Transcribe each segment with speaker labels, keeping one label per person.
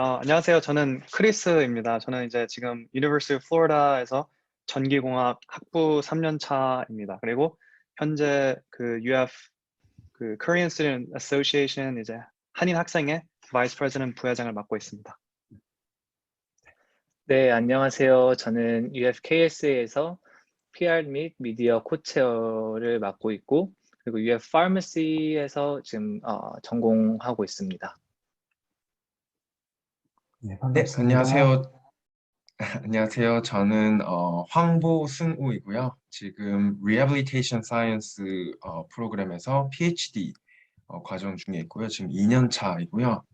Speaker 1: 안녕하세요. 저는 크리스입니다. 저는 이제 지금 University of Florida에서 전기공학 학부 3년 차입니다. 그리고 현재 그 UF 그 Korean Student Association 이제 한인 학생회 Vice President 부회장을 맡고 있습니다.
Speaker 2: 네, 안녕하세요. 저는 UFKSA에서 PR 및 미디어 코체어를 맡고 있고, 그리고 UF Pharmacy에서 지금 전공하고 있습니다.
Speaker 3: 네,
Speaker 4: 네,
Speaker 3: 반갑습니다.
Speaker 4: 안녕하세요. 안녕하세요. 저는 황보승우이고요. 지금 Rehabilitation Science 프로그램에서 PhD 과정 중에 있고요. 지금 2년 차이고요.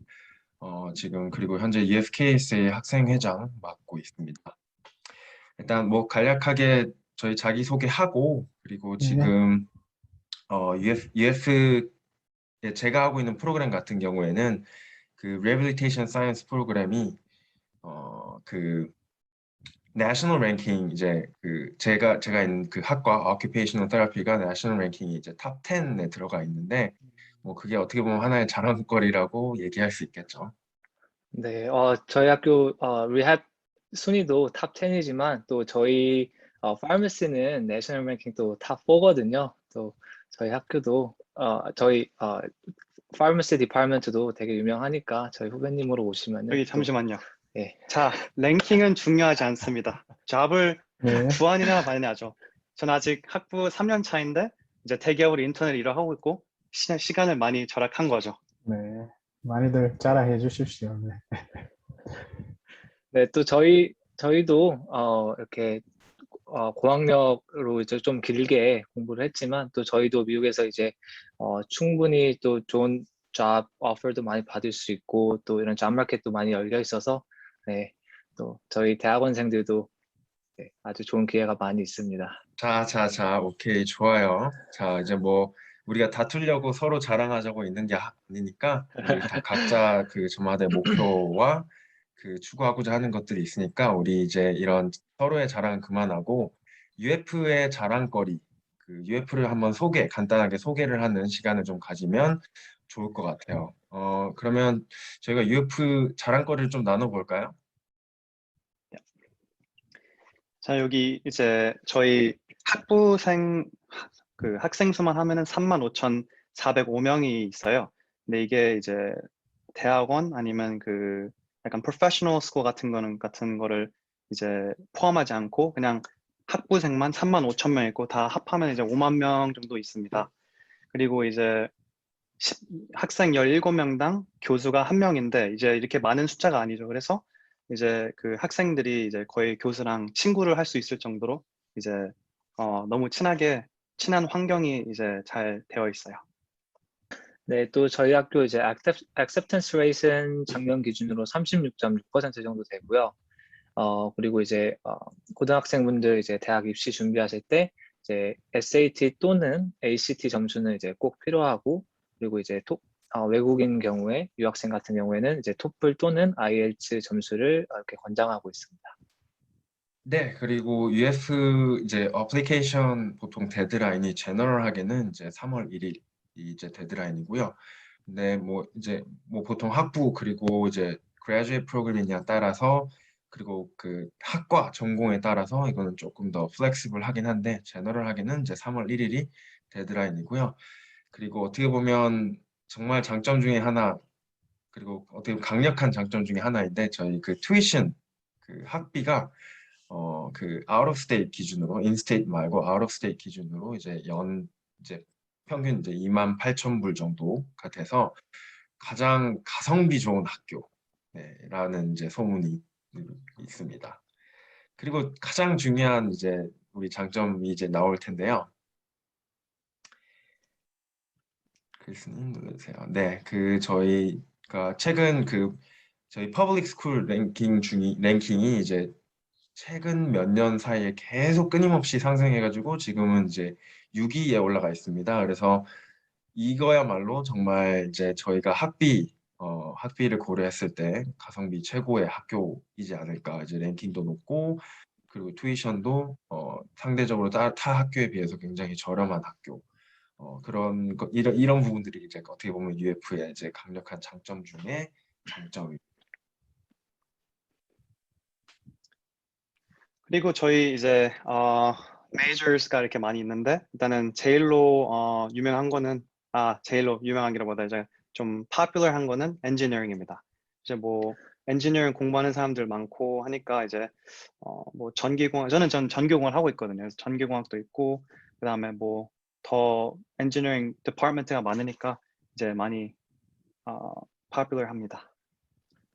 Speaker 4: 지금 그리고 현재 EFKS의 학생회장 맡고 있습니다. 일단 뭐 간략하게 저희 자기소개하고 그리고 지금 EF에 제가 하고 있는 프로그램 같은 경우에는 그 Rehabilitation Science 프로그램이 그 내셔널 랭킹 이제 그 제가 있는 그 학과 Occupational Therapy가 내셔널 랭킹이 이제 탑 10에 들어가 있는데 뭐 그게 어떻게 보면 하나의 자랑거리라고 얘기할 수 있겠죠.
Speaker 2: 네, 저희 학교 리합 순위도 탑 10이지만 또 저희 Pharmacy는 내셔널 랭킹 또 탑 4거든요. 또 저희 학교도 저희 Pharmacy 디파트먼트도 되게 유명하니까 저희 후배님으로 오시면은
Speaker 1: 여기 잠시만요.
Speaker 2: 네.
Speaker 1: 자, 랭킹은 중요하지 않습니다. 잡을 구하느냐 마느냐죠. 저는 아직 학부 3년 차인데 이제 대기업으로 인턴을 일을 하고 있고 시간을 많이 절약한 거죠.
Speaker 3: 네, 많이들 자랑해 주십시오. 네.
Speaker 2: 네, 또 저희도 이렇게 고학력으로 이제 좀 길게 공부를 했지만 또 저희도 미국에서 이제 충분히 또 좋은 잡 오퍼도 많이 받을 수 있고 또 이런 잡 마켓도 많이 열려 있어서 네, 또 저희 대학원생들도 네, 아주 좋은 기회가 많이 있습니다.
Speaker 4: 자, 오케이, 좋아요. 자, 이제 뭐 우리가 다투려고 서로 자랑하자고 있는 게 아니니까 우리 다 각자 그 저마다의 목표와 그 추구하고자 하는 것들이 있으니까 우리 이제 이런 서로의 자랑은 그만하고 UF의 자랑거리, 그 UF를 한번 간단하게 소개를 하는 시간을 좀 가지면 좋을 것 같아요. 그러면 저희가 UF 자랑거리를 좀 나눠볼까요?
Speaker 1: 자, 여기 이제 저희 학부생 그 학생 수만 하면은 35,405명이 있어요. 근데 이게 이제 대학원 아니면 그 약간 프로페셔널 스쿨 같은 거를 이제 포함하지 않고 그냥 학부생만 35,000명 있고 다 합하면 이제 5만 명 정도 있습니다. 그리고 이제 학생 17명당 교수가 1명인데 이제 이렇게 많은 숫자가 아니죠. 그래서 이제 그 학생들이 이제 거의 교수랑 친구를 할 수 있을 정도로 이제 너무 친한 환경이 이제 잘 되어 있어요.
Speaker 2: 네, 또 저희 학교 이제 acceptance rate은 작년 기준으로 36.6% 정도 되고요. 그리고 이제 고등학생분들 이제 대학 입시 준비하실 때 이제 SAT 또는 ACT 점수는 이제 꼭 필요하고 그리고 이제 외국인 경우에 유학생 같은 경우에는 이제 토플 또는 IELTS 점수를 이렇게 권장하고 있습니다.
Speaker 4: 네, 그리고 UF 이제 어플리케이션 보통 데드라인이 제너럴하게는 이제 3월 1일이 이제 데드라인이고요. 근데 뭐 이제 뭐 보통 학부 그리고 이제 graduate 프로그램이냐 따라서 그리고 그 학과 전공에 따라서 이거는 조금 더 플렉시블 하긴 한데 제너럴하게는 이제 3월 1일이 데드라인이고요. 그리고 어떻게 보면 정말 장점 중에 하나 그리고 어떻게 보면 강력한 장점 중에 하나인데 저희 그 튜이션 그 학비가 그 out of state 기준으로 in-state 말고 out of state 기준으로 이제 평균 이제 28,000불 정도가 돼서 가장 가성비 좋은 학교라는 이제 소문이 있습니다. 그리고 가장 중요한 이제 우리 장점이 이제 나올 텐데요. 글쓰님 눌러주세요. 네, 그 저희가 최근 그 저희 퍼블릭 스쿨 랭킹이 이제 최근 몇 년 사이에 계속 끊임없이 상승해가지고 지금은 이제 6위에 올라가 있습니다. 그래서 이거야말로 정말 이제 저희가 학비를 고려했을 때 가성비 최고의 학교이지 않을까. 이제 랭킹도 높고 그리고 튜이션도 상대적으로 타 학교에 비해서 굉장히 저렴한 학교. 이런 부분들이 이제 어떻게 보면 UF의 이제 강력한 장점 중에 장점입니다.
Speaker 1: 그리고 저희 이제 메이저스가 이렇게 많이 있는데 일단은 제일로 유명한 거는 제일로 유명한기보다 이제 좀 popular한 거는 엔지니어링입니다. 이제 뭐 엔지니어링 공부하는 사람들 많고 하니까 이제 뭐 전기공학 전 전기공학을 하고 있거든요. 그래서 전기공학도 있고 그다음에 뭐 더 엔지니어링 디파트먼트가 많으니까 이제 많이 popular합니다.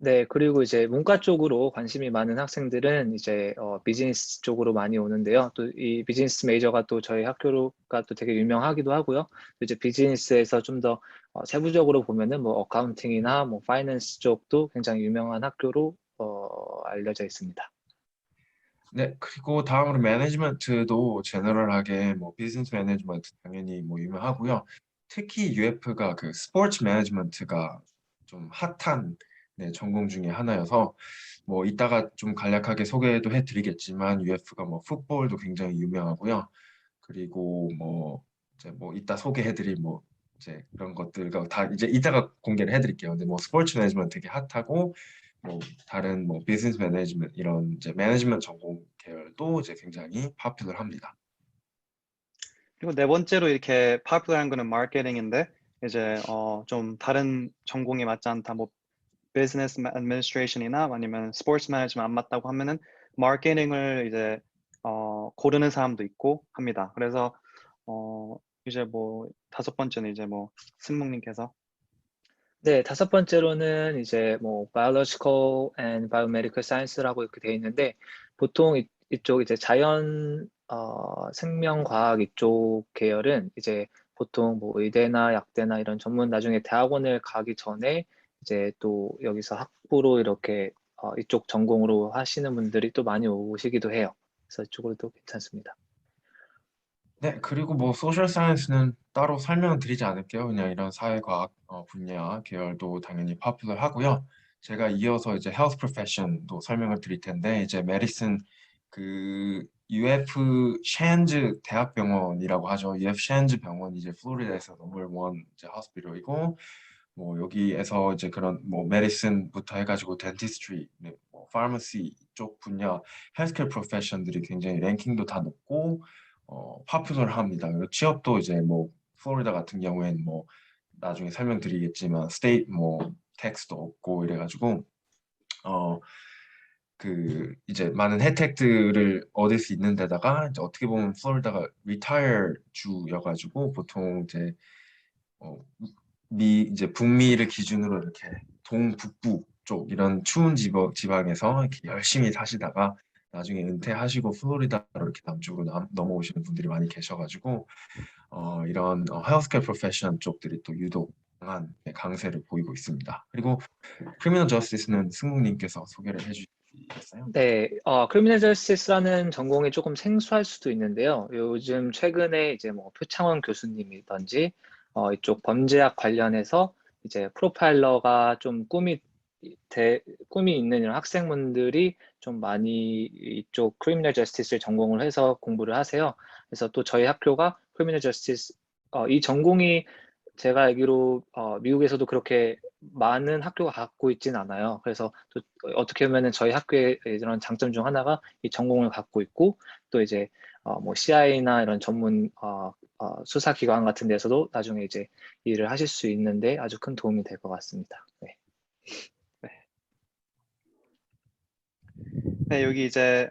Speaker 2: 네, 그리고 이제 문과 쪽으로 관심이 많은 학생들은 이제 비즈니스 쪽으로 많이 오는데요. 또 이 비즈니스 메이저가 또 저희 학교가 또 되게 유명하기도 하고요. 또 이제 비즈니스에서 좀 더 세부적으로 보면은 뭐 어카운팅이나 뭐 파이낸스 쪽도 굉장히 유명한 학교로 알려져 있습니다.
Speaker 4: 네, 그리고 다음으로 매니지먼트도 제너럴하게 뭐 비즈니스 매니지먼트 당연히 뭐 유명하고요. 특히 UF가 그 스포츠 매니지먼트가 좀 핫한 네, 전공 중에 하나여서 뭐 이따가 좀 간략하게 소개도 해드리겠지만 UF가 뭐 풋볼도 굉장히 유명하고요. 그리고 뭐 이제 뭐 이따 소개해드릴 뭐 이제 그런 것들과 다 이제 이따가 공개를 해드릴게요. 근데 뭐 스포츠 매니지먼트 되게 핫하고 뭐 다른 뭐 비즈니스 매니지먼트 이런 이제 매니지먼트 전공 계열도 이제 굉장히 파퓰러합니다.
Speaker 1: 그리고 네 번째로 이렇게 popular한 거는 마케팅인데 이제 좀 다른 전공이 맞지 않다 뭐 비즈니스 애드미니스트레이션이나 아니면 스포츠 매니지먼트 안 맞다고 하면은 마케팅을 이제 고르는 사람도 있고 합니다. 그래서 이제 뭐 다섯 번째는 이제 뭐 승목님께서
Speaker 2: 네, 다섯 번째로는 이제 뭐 biological and biomedical science라고 이렇게 되어 있는데 보통 이쪽 이제 자연 생명과학 이쪽 계열은 이제 보통 뭐 의대나 약대나 이런 전문 나중에 대학원을 가기 전에 이제 또 여기서 학부로 이렇게 이쪽 전공으로 하시는 분들이 또 많이 오시기도 해요. 그래서 이쪽으로도 괜찮습니다.
Speaker 4: 네, 그리고 뭐 소셜 사이언스는 따로 설명을 드리지 않을게요. 그냥 이런 사회과학 분야 계열도 당연히 파퓰러하고요. 제가 이어서 이제 헬스 프로페션도 설명을 드릴 텐데 이제 메디슨 그 UF 챈즈 대학병원이라고 하죠. UF 챈즈 병원이 이제 플로리다에서 넘버원 이제 호스피ટલ이고 뭐 여기에서 이제 그런 뭐 메디슨부터 해가지고 덴티스트리, 뭐 파마시 쪽 분야 헬스케어 프로페션들이 굉장히 랭킹도 다 높고 파퓰러합니다. 그리고 취업도 이제 뭐 플로리다 같은 경우에는 뭐 나중에 설명드리겠지만 스테이트 뭐 텍스도 없고 이래가지고 그 이제 많은 혜택들을 얻을 수 있는 데다가 이제 어떻게 보면 플로리다가 리타이어 주여가지고 보통 이제 이제 북미를 기준으로 이렇게 동북부 쪽 이런 추운 지방에서 이렇게 열심히 사시다가 나중에 은퇴하시고 플로리다로 이렇게 남쪽으로 넘어오시는 분들이 많이 계셔가지고 이런 헬스케어 프로페션 쪽들이 또 유독 강한 강세를 보이고 있습니다. 그리고 크리미널 저스티스는 승국님께서 소개를 해주시겠어요?
Speaker 2: 네, 크리미널 저스티스라는 전공이 조금 생소할 수도 있는데요. 요즘 최근에 이제 뭐 표창원 교수님이든지 이쪽 범죄학 관련해서 이제 프로파일러가 좀 꿈이 있는 이런 학생분들이 좀 많이 이쪽 크리미널 저스티스를 전공을 해서 공부를 하세요. 그래서 또 저희 학교가 크리미널 저스티스 이 전공이 제가 알기로 미국에서도 그렇게 많은 학교가 갖고 있진 않아요. 그래서 또 어떻게 보면은 저희 학교의 이런 장점 중 하나가 이 전공을 갖고 있고 또 이제 뭐 CIA나 이런 전문 수사기관 같은 데서도 나중에 이제 일을 하실 수 있는데 아주 큰 도움이 될 것 같습니다. 네.
Speaker 1: 네, 여기 이제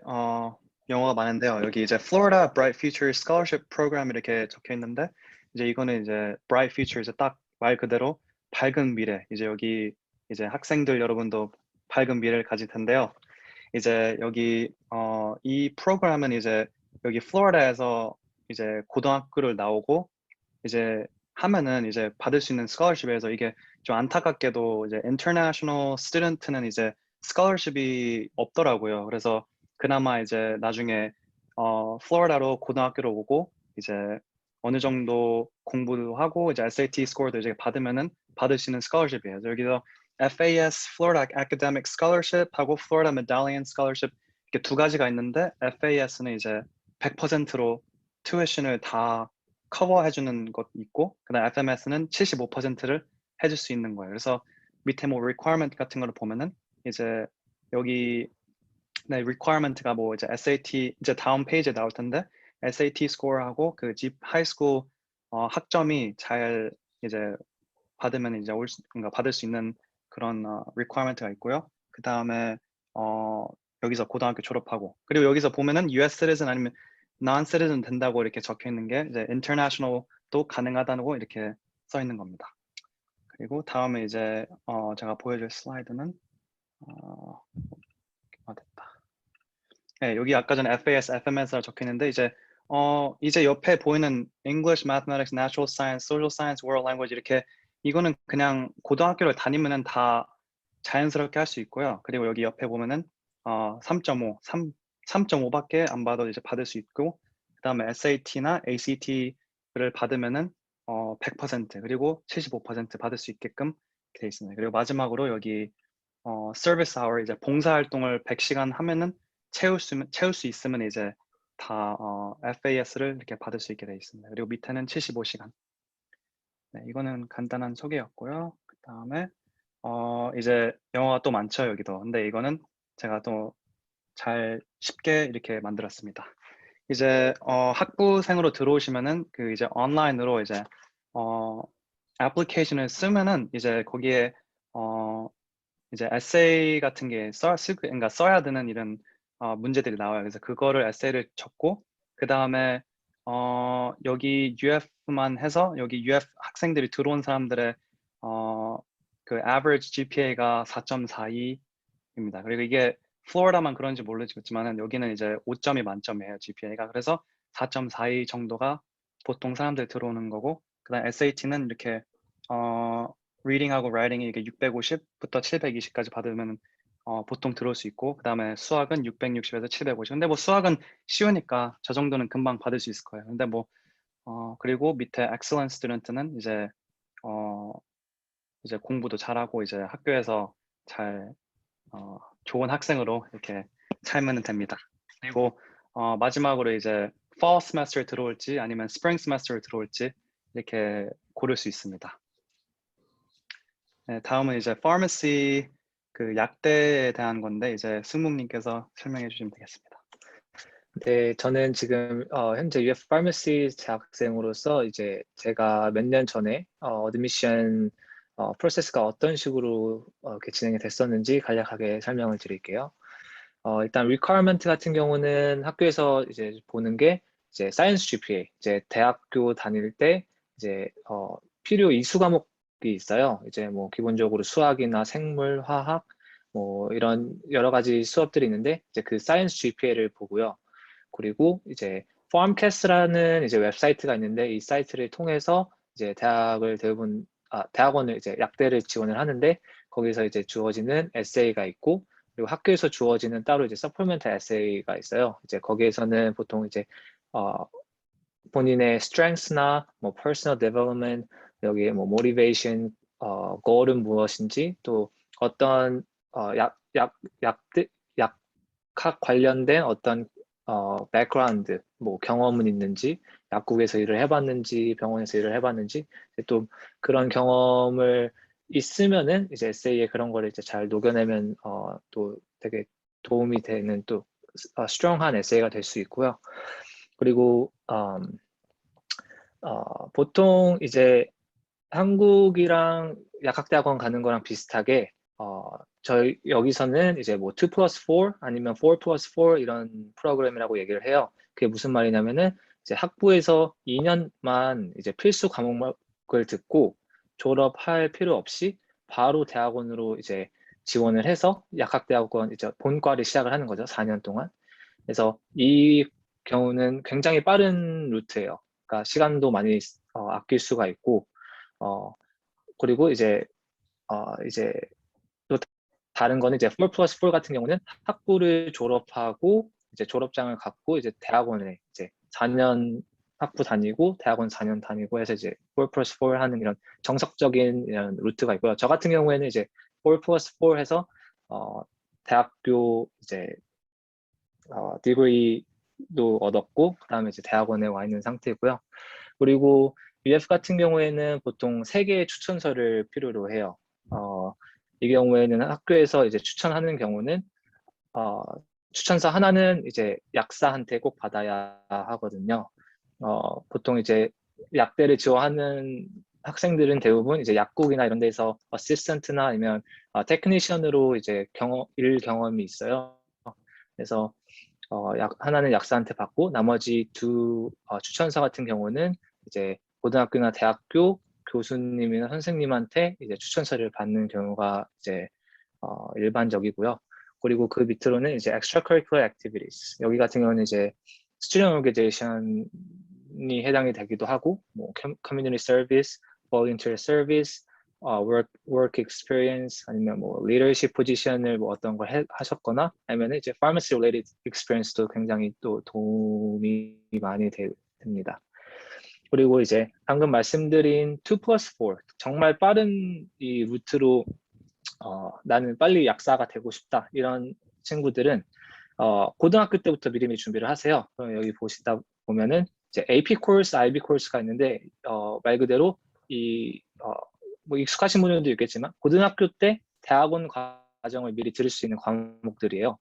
Speaker 1: 영어가 많은데요. 여기 이제 Florida Bright Future Scholarship Program 이렇게 적혀 있는데 이제 이거는 이제 Bright Future 이제 딱 말 그대로 밝은 미래. 이제 여기 이제 학생들 여러분도 밝은 미래를 가질 텐데요. 이제 여기 이 프로그램은 이제 여기 플로리다에서 이제 고등학교를 나오고 이제 하면은 이제 받을 수 있는 스콜러십에서 이게 좀 안타깝게도 이제 인터내셔널 스튜던트는 이제 스콜러십이 없더라고요. 그래서 그나마 이제 나중에 플로리다로 고등학교로 오고 이제 어느 정도 공부도 하고 이제 SAT 스코어도 이제 받으면은 받을 수 있는 스콜러십이에요. 여기서 FAS Florida Academic Scholarship 하고 Florida Medallion Scholarship 이렇게 두 가지가 있는데 FAS는 이제 100%로 튜이션을 다 커버해주는 것 있고 그다음 FMS는 75%를 해줄 수 있는 거예요. 그래서 밑에 뭐 requirement 같은 거를 보면은 이제 여기 네, requirement가 뭐 이제 SAT 이제 다음 페이지에 나올 텐데 SAT 스코어하고 그 하이스쿨 학점이 잘 이제 받으면 이제 그러니까 받을 수 있는 그런 requirement가 있고요. 그 다음에 여기서 고등학교 졸업하고 그리고 여기서 보면은 US citizen 아니면 non-citizen 된다고 이렇게 적혀 있는 게 이제 international도 가능하다고 이렇게 써 있는 겁니다. 그리고 다음에 이제 제가 보여줄 슬라이드는 됐다. 네, 여기 아까 전에 FAS, FMS가 적혀 있는데 이제 옆에 보이는 English, Mathematics, Natural Science, Social Science, World Language 이렇게 이거는 그냥 고등학교를 다니면은 다 자연스럽게 할 수 있고요. 그리고 여기 옆에 보면은 3.5밖에 안 받아도 이제 받을 수 있고 그다음에 SAT나 ACT를 받으면은 100% 그리고 75% 받을 수 있게끔 되어 있습니다. 그리고 마지막으로 여기 서비스 아워 이제 봉사 활동을 100시간 하면은 채울 수 있으면 이제 다 FAS를 이렇게 받을 수 있게 되어 있습니다. 그리고 밑에는 75시간. 네, 이거는 간단한 소개였고요. 그 다음에 이제 영어가 또 많죠 여기도. 근데 이거는 제가 또 잘 쉽게 이렇게 만들었습니다. 이제 학부생으로 들어오시면은 그 이제 온라인으로 이제 애플리케이션을 쓰면은 이제 거기에 이제 에세이 같은 게 그러니까 써야 되는 이런 문제들이 나와요. 그래서 그거를 에세이를 적고 그 다음에 여기 UF만 해서 여기 UF 학생들이 들어온 사람들의 그 average GPA가 4.42입니다. 그리고 이게 플로리다만 그런지 모르겠지만은 여기는 이제 5점이 만점이에요 GPA가. 그래서 4.42 정도가 보통 사람들이 들어오는 거고 그다음 SAT는 이렇게 reading하고 writing이 이게 650부터 720까지 받으면 보통 들어올 수 있고 그 다음에 수학은 660에서 750. 근데 뭐 수학은 쉬우니까 저 정도는 금방 받을 수 있을 거예요. 근데 뭐 그리고 밑에 excellent student는 이제 공부도 잘하고 이제 학교에서 잘 좋은 학생으로 이렇게 살면 됩니다. 그리고 마지막으로 이제 fall semester 들어올지 아니면 spring semester 들어올지 이렇게 고를 수 있습니다. 네, 다음은 이제 pharmacy 그 약대에 대한 건데 이제 승묵님께서 설명해 주시면 되겠습니다.
Speaker 2: 네, 저는 지금 현재 UF Pharmacy 재학생으로서 이제 제가 몇 년 전에 어드미션 프로세스가 어떤 식으로 이렇게 진행이 됐었는지 간략하게 설명을 드릴게요. 일단 requirement 같은 경우는 학교에서 이제 보는 게 이제 science GPA, 이제 대학교 다닐 때 이제 필요 이수 과목이 있어요. 이제 뭐 기본적으로 수학이나 생물, 화학 뭐 이런 여러 가지 수업들이 있는데 이제 그 science GPA를 보고요. 그리고 이제 PharmCast라는 이제 웹사이트가 있는데 이 사이트를 통해서 이제 대학원을 이제 약대를 지원을 하는데 거기서 이제 주어지는 에세이가 있고 그리고 학교에서 주어지는 따로 이제 서플멘트 에세이가 있어요. 이제 거기에서는 보통 이제 본인의 strengths나 뭐 personal development 여기에 뭐 motivation, goal은 무엇인지 또 어떤 약학 관련된 어떤 백그라운드, 뭐 경험은 있는지, 약국에서 일을 해봤는지, 병원에서 일을 해봤는지, 또 그런 경험을 있으면은 이제 에세이에 그런 거를 이제 잘 녹여내면 또 되게 도움이 되는 또 스트롱한 에세이가 될 수 있고요. 그리고 보통 이제 한국이랑 약학대학원 가는 거랑 비슷하게 저희 여기서는 이제 뭐 2+4 아니면 4+4 이런 프로그램이라고 얘기를 해요. 그게 무슨 말이냐면은 이제 학부에서 2년만 이제 필수 과목을 듣고 졸업할 필요 없이 바로 대학원으로 이제 지원을 해서 약학대학원 이제 본과를 시작을 하는 거죠. 4년 동안. 그래서 이 경우는 굉장히 빠른 루트예요. 그러니까 시간도 많이 아낄 수가 있고 그리고 이제 또 다른 거는 이제 4+4 같은 경우는 학부를 졸업하고 이제 졸업장을 갖고 이제 대학원에 이제 4년 학부 다니고 대학원 4년 다니고 해서 이제 4+4 하는 이런 정석적인 이런 루트가 있고요. 저 같은 경우에는 이제 4+4 해서 대학교 이제 디그리도 얻었고 그다음에 이제 대학원에 와 있는 상태고요. 그리고 UF 같은 경우에는 보통 3개의 추천서를 필요로 해요. 이 경우에는 학교에서 이제 추천하는 경우는 추천서 하나는 이제 약사한테 꼭 받아야 하거든요. 보통 이제 약대를 지원하는 학생들은 대부분 이제 약국이나 이런 데서 어시스턴트나 아니면 테크니션으로 이제 일 경험이 있어요. 그래서 하나는 약사한테 받고 나머지 두 추천서 같은 경우는 이제 고등학교나 대학교 교수님이나 선생님한테 이제 추천서를 받는 경우가 이제 일반적이고요. 그리고 그 밑으로는 이제 extracurricular activities. 여기 같은 경우는 이제 student organization이 해당이 되기도 하고, 뭐 community service, volunteer service, work experience, 아니면 뭐 leadership 포지션을 뭐 어떤 걸 하셨거나, 아니면 이제 pharmacy related experience도 굉장히 또 도움이 많이 됩니다. 그리고 이제 방금 말씀드린 2+4 정말 빠른 이 루트로 나는 빨리 약사가 되고 싶다 이런 친구들은 고등학교 때부터 미리미리 준비를 하세요. 그럼 여기 보시다 보면은 이제 AP 코र्스, IB 코र्스가 있는데 말 그대로 뭐 익숙하신 분들도 있겠지만 고등학교 때 대학원 과정을 미리 들을 수 있는 과목들이에요.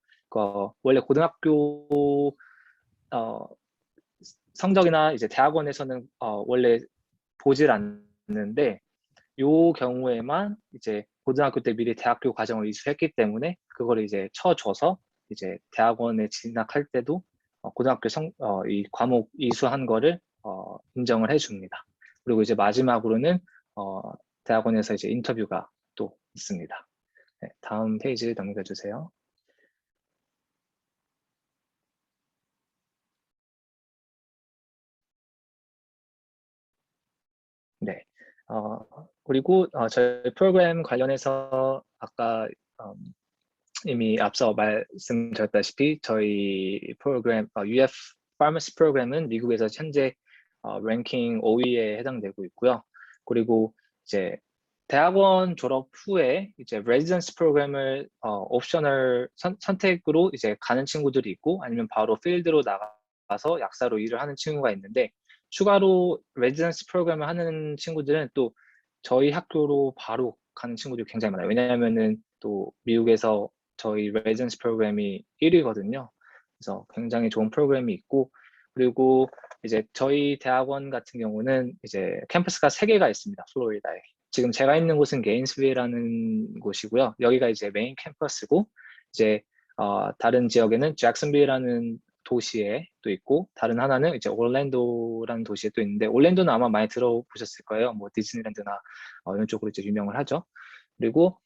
Speaker 2: 원래 고등학교 성적이나 이제 대학원에서는 원래 보질 않는데 요 경우에만 이제 고등학교 때 미리 대학교 과정을 이수했기 때문에 그걸 이제 쳐줘서 이제 대학원에 진학할 때도 고등학교 이 과목 이수한 거를 인정을 해줍니다. 그리고 이제 마지막으로는 대학원에서 이제 인터뷰가 또 있습니다. 네, 다음 페이지 넘겨주세요. 네. 그리고 저희 프로그램 관련해서 아까 이미 앞서 말씀드렸다시피 저희 프로그램 UF 파머시 프로그램은 미국에서 현재 랭킹 5위에 해당되고 있고요. 그리고 이제 대학원 졸업 후에 이제 레지던스 프로그램을 옵셔널 선택으로 이제 가는 친구들이 있고 아니면 바로 필드로 나가서 약사로 일을 하는 친구가 있는데 추가로 레지던스 프로그램을 하는 친구들은 또 저희 학교로 바로 가는 친구들이 굉장히 많아요. 왜냐하면은 또 미국에서 저희 레지던스 프로그램이 1위거든요. 그래서 굉장히 좋은 프로그램이 있고 그리고 이제 저희 대학원 같은 경우는 이제 캠퍼스가 3개가 있습니다. 플로리다에. 지금 제가 있는 곳은 게인스빌이라는 곳이고요. 여기가 이제 메인 캠퍼스고 이제 다른 지역에는 잭슨빌이라는 도시에 또 있고 다른 하나는 이제 올랜도라는 도시에 또 있는데 올랜도는 아마 많이 들어보셨을 거예요. 뭐 디즈니랜드나 이런 쪽으로 이제 유명을 하죠. 그리고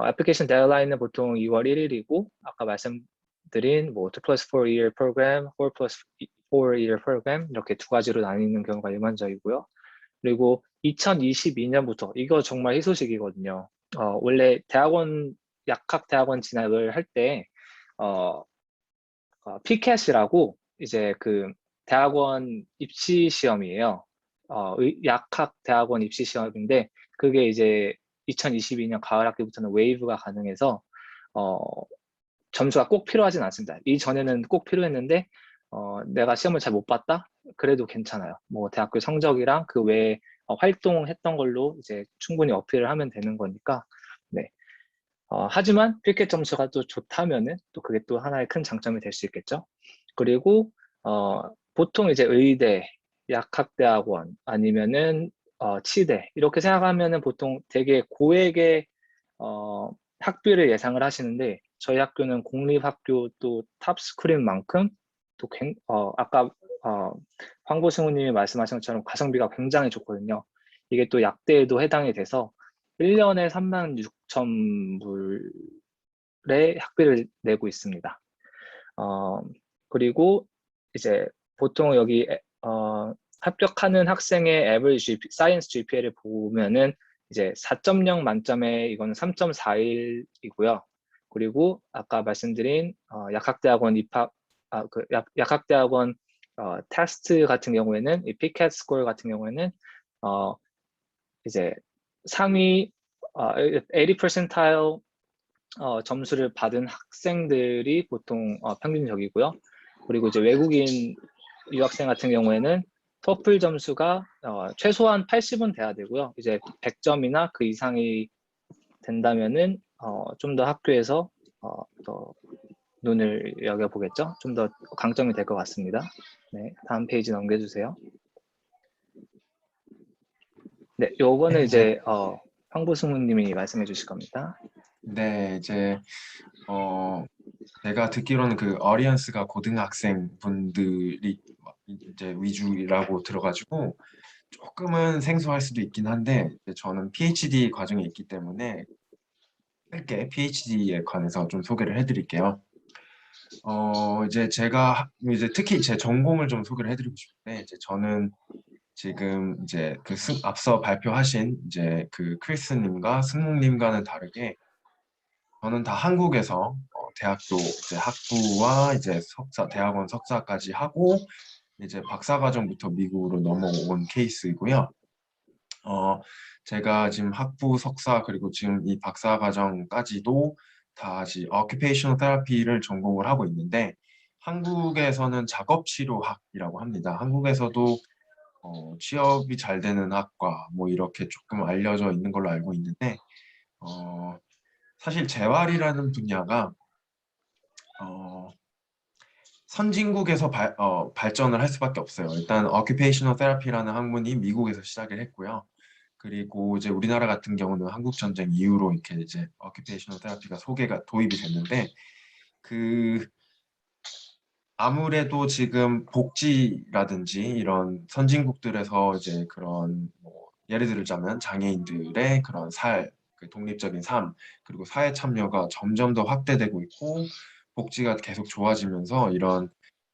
Speaker 2: 애플리케이션 데드라인은 보통 2월 1일이고 아까 말씀드린 뭐 2+4 year program, 4+4 year program 이렇게 두 가지로 나뉘는 경우가 일반적이고요. 그리고 2022년부터 이거 정말 희소식이거든요. 원래 약학 대학원 진학을 할 때 PCAT이라고 이제 그 대학원 입시 시험이에요. 약학 대학원 입시 시험인데 그게 이제 2022년 가을 학기부터는 웨이브가 가능해서 점수가 꼭 필요하진 않습니다. 이전에는 꼭 필요했는데 내가 시험을 잘 못 봤다? 그래도 괜찮아요. 뭐 대학교 성적이랑 그 외에 활동했던 걸로 이제 충분히 어필을 하면 되는 거니까 네. 하지만 필켓 점수가 또 좋다면은 또 그게 또 하나의 큰 장점이 될 수 있겠죠. 그리고 보통 이제 의대, 약학대학원 아니면은 치대 이렇게 생각하면은 보통 되게 고액의 학비를 예상을 하시는데 저희 학교는 공립학교 또 탑스쿨인 만큼 또 아까 황보승우님이 말씀하신 것처럼 가성비가 굉장히 좋거든요. 이게 또 약대에도 해당이 돼서 1년에 36,000불의 학비를 내고 있습니다. 그리고 이제 보통 여기 합격하는 학생의 average 사이언스 GPA를 보면은 이제 4.0 만점에 이거는 3.41이고요. 그리고 아까 말씀드린 약학대학원 약학대학원 테스트 같은 경우에는 이 PCAT 스코어 같은 경우에는 이제 상위 80 percentile 점수를 받은 학생들이 보통 평균적이고요. 그리고 이제 외국인 유학생 같은 경우에는 토플 점수가 최소한 80은 돼야 되고요. 이제 100점이나 그 이상이 된다면은 좀 더 학교에서 더 눈을 여겨보겠죠. 좀 더 강점이 될 것 같습니다. 네, 다음 페이지 넘겨주세요. 네, 요거는 이제 황보승우님이 말씀해 주실 겁니다.
Speaker 4: 네, 이제 제가 듣기로는 그 어리언스가 고등학생 분들이 이제 위주라고 들어가지고 조금은 생소할 수도 있긴 한데 저는 PhD 과정에 있기 때문에 짧게 PhD에 관해서 좀 소개를 해드릴게요. 이제 제가 이제 특히 제 전공을 좀 소개를 해드리고 싶은데 이제 저는 지금 이제 그 앞서 발표하신 이제 그 크리스님과 승욱님과는 다르게 저는 다 한국에서 대학교 이제 학부와 이제 석사, 대학원 석사까지 하고 이제 박사과정부터 미국으로 넘어온 케이스이고요. 제가 지금 학부, 석사 그리고 지금 이 박사과정까지도 다 아직 occupational therapy를 전공을 하고 있는데 한국에서는 작업치료학이라고 합니다. 한국에서도 취업이 잘 되는 학과 뭐 이렇게 조금 알려져 있는 걸로 알고 있는데 사실 재활이라는 분야가 선진국에서 발전을 할 수밖에 없어요. 일단 occupational therapy라는 학문이 미국에서 시작을 했고요. 그리고 이제 우리나라 같은 경우는 한국 전쟁 이후로 이렇게 이제 occupational therapy가 도입이 됐는데 그 아무래도 지금 복지라든지 이런 선진국들에서 이제 그런 뭐 예를 들자면 장애인들의 그런 그 독립적인 삶 그리고 사회 참여가 점점 더 확대되고 있고 복지가 계속 좋아지면서 이런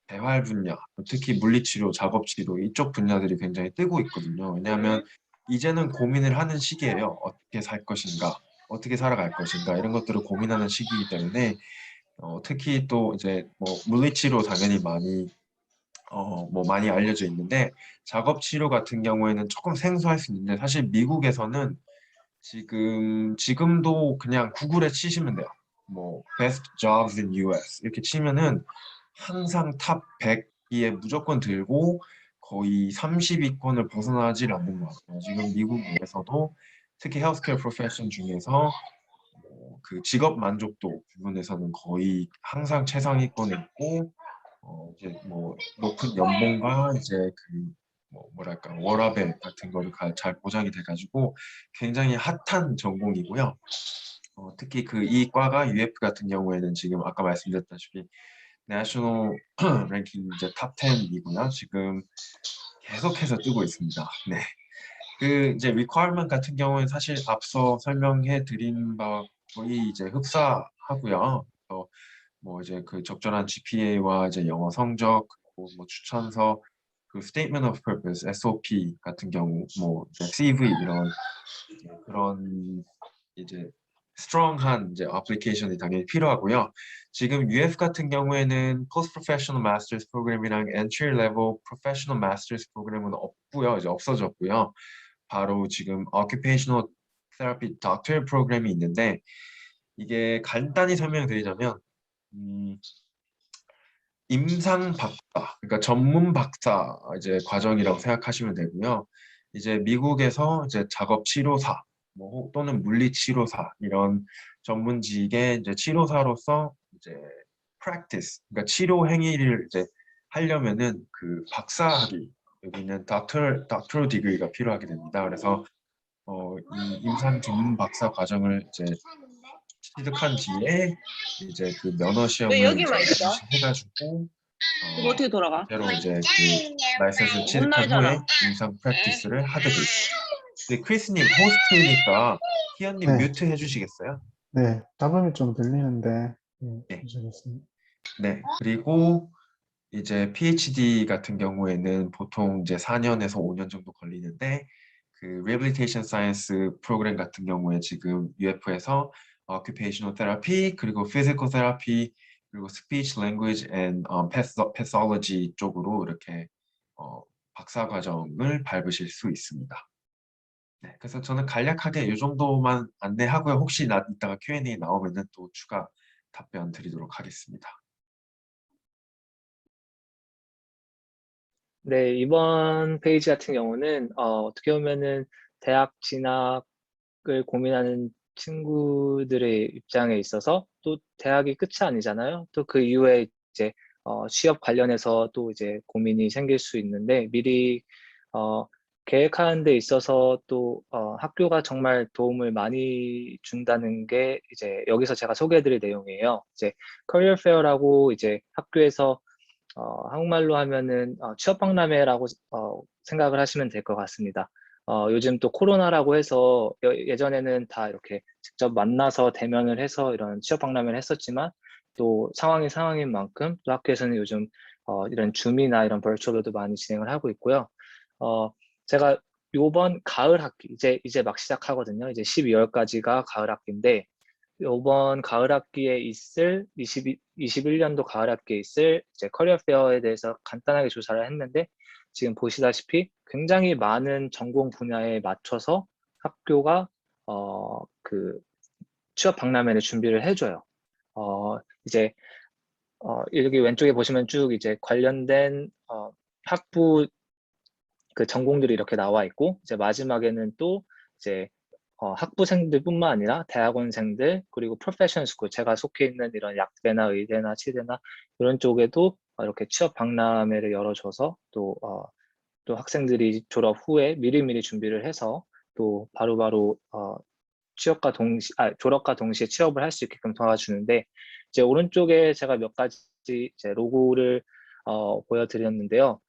Speaker 4: 재활 분야, 특히 물리치료, 작업치료 이쪽 분야들이 굉장히 뜨고 있거든요. 왜냐하면 이제는 고민을 하는 시기예요. 어떻게 살 것인가, 어떻게 살아갈 것인가 이런 것들을 고민하는 시기이기 때문에 특히 또 이제 뭐 물리치료 당연히 많이 알려져 있는데 작업치료 같은 경우에는 조금 생소할 수 있는데 사실 미국에서는 지금도 그냥 구글에 치시면 돼요. 뭐 best jobs in US 이렇게 치면은 항상 탑 100위에 무조건 들고 거의 30위권을 벗어나질 않는 것 같아요. 지금 미국 내에서도 특히 헬스케어 프로페션 중에서 그 직업 만족도 부분에서는 거의 항상 최상위권에 있고 이제 뭐 높은 연봉과 이제 뭐랄까 워라밸 같은 거를 잘 보장이 돼가지고 굉장히 핫한 전공이고요. 특히 이 과가 UF 같은 경우에는 지금 아까 말씀드렸다시피 내셔널 랭킹 이제 탑 10이고요. 지금 계속해서 뜨고 있습니다. 네. 그 이제 requirement 같은 경우는 사실 앞서 설명해 드린 바와 거의 이제 흡사하고요. 뭐 이제 그 적절한 GPA와 이제 영어 성적, 그리고 뭐 추천서, 그 Statement of Purpose (SOP) 같은 경우, 뭐 이제 CV 이런 그런 이제 strong한 이제 어플리케이션이 당연히 필요하고요. 지금 UF 같은 경우에는 Post Professional Masters 프로그램이랑 Entry Level Professional Masters 프로그램은 없고요. 이제 없어졌고요. 바로 지금 Occupational Therapy Doctorate 프로그램이 있는데 이게 간단히 설명드리자면 임상 박사, 그러니까 전문 박사 이제 과정이라고 생각하시면 되고요. 이제 미국에서 이제 작업 치료사, 또는 물리 치료사 이런 전문직의 이제 치료사로서 이제 practice, 그러니까 치료 행위를 이제 하려면은 그 박사학위 여기는 doctoral degree가 필요하게 됩니다. 그래서 이 임상 전문 박사 과정을 이제 취득한 뒤에 이제 그 면허
Speaker 5: 왜
Speaker 4: 시험을
Speaker 5: 여기만
Speaker 4: 이제
Speaker 5: 있어?
Speaker 4: 해가지고
Speaker 5: 그럼 어떻게 돌아가?
Speaker 4: 대로 이제 그 라이센스를 취득한
Speaker 5: 혼나잖아.
Speaker 4: 후에 임상 프랙티스를 하게 돼 있어요. 근데 크리스님 호스트니까 희연님
Speaker 3: 네,
Speaker 4: 뮤트 해주시겠어요?
Speaker 3: 네, 잡음이 좀 들리는데,
Speaker 4: 네.
Speaker 3: 해주겠습니다.
Speaker 4: 네. 그리고 이제 PhD 같은 경우에는 보통 이제 4년에서 5년 정도 걸리는데 그 Rehabilitation Science 프로그램 같은 경우에 지금 UF에서 Occupational Therapy 그리고 Physical Therapy 그리고 Speech Language and Pathology 쪽으로 이렇게 박사 과정을 밟으실 수 있습니다. 네, 그래서 저는 간략하게 이 정도만 안내하고요. 혹시 이따가 Q&A 나오면은 또 추가 답변 드리도록 하겠습니다.
Speaker 2: 네, 이번 페이지 같은 경우는 어떻게 보면은 대학 진학을 고민하는 친구들의 입장에 있어서 또 대학이 끝이 아니잖아요. 또 그 이후에 이제 취업 관련해서 또 이제 고민이 생길 수 있는데 미리 계획하는 데 있어서 또 학교가 정말 도움을 많이 준다는 게 이제 여기서 제가 소개해드릴 내용이에요. 이제 커리어 페어라고 이제 학교에서 한국말로 하면은 취업 박람회라고 생각을 하시면 될 것 같습니다. 요즘 또 코로나라고 해서 예전에는 다 이렇게 직접 만나서 대면을 해서 이런 취업 박람회를 했었지만 또 상황이 상황인 만큼 또 학교에서는 요즘 이런 줌이나 이런 버추얼로도 많이 진행을 하고 있고요. 제가 요번 가을 학기 이제 막 시작하거든요. 이제 12월까지가 가을 학기인데 요번 가을 학기에 있을 21년도 가을 학기에 있을 이제 커리어 페어에 대해서 간단하게 조사를 했는데 지금 보시다시피 굉장히 많은 전공 분야에 맞춰서 학교가 그 취업 박람회를 준비를 해줘요. 이제 여기 왼쪽에 보시면 쭉 이제 관련된 학부 그 전공들이 이렇게 나와 있고 이제 마지막에는 또 이제 학부생들뿐만 아니라 대학원생들 그리고 프로페셔널 스쿨 제가 속해 있는 이런 약대나 의대나 치대나 이런 쪽에도 이렇게 취업 박람회를 열어줘서 또 학생들이 졸업 후에 미리미리 준비를 해서 또 바로바로 졸업과 동시에 취업을 할 수 있게끔 도와주는데 이제 오른쪽에 제가 몇 가지 이제 로고를 보여드렸는데요.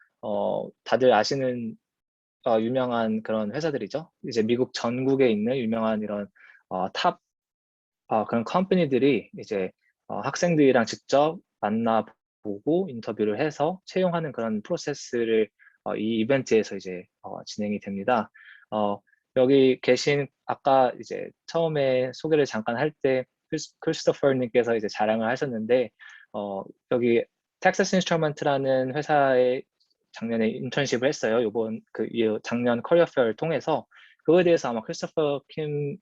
Speaker 2: 다들 아시는 유명한 그런 회사들이죠. 이제 미국 전국에 있는 유명한 이런 탑 그런 컴퍼니들이 이제 학생들이랑 직접 만나보고 인터뷰를 해서 채용하는 그런 프로세스를 이 이벤트에서 이제 진행이 됩니다. 여기 계신 아까 이제 처음에 소개를 잠깐 할 때 크리스토퍼님께서 이제 자랑을 하셨는데 여기 텍사스 인스트루먼트라는 회사에 작년에 인턴십을 했어요. 작년 커리어 페어를 통해서 그거에 대해서 아마 크리스토퍼 킴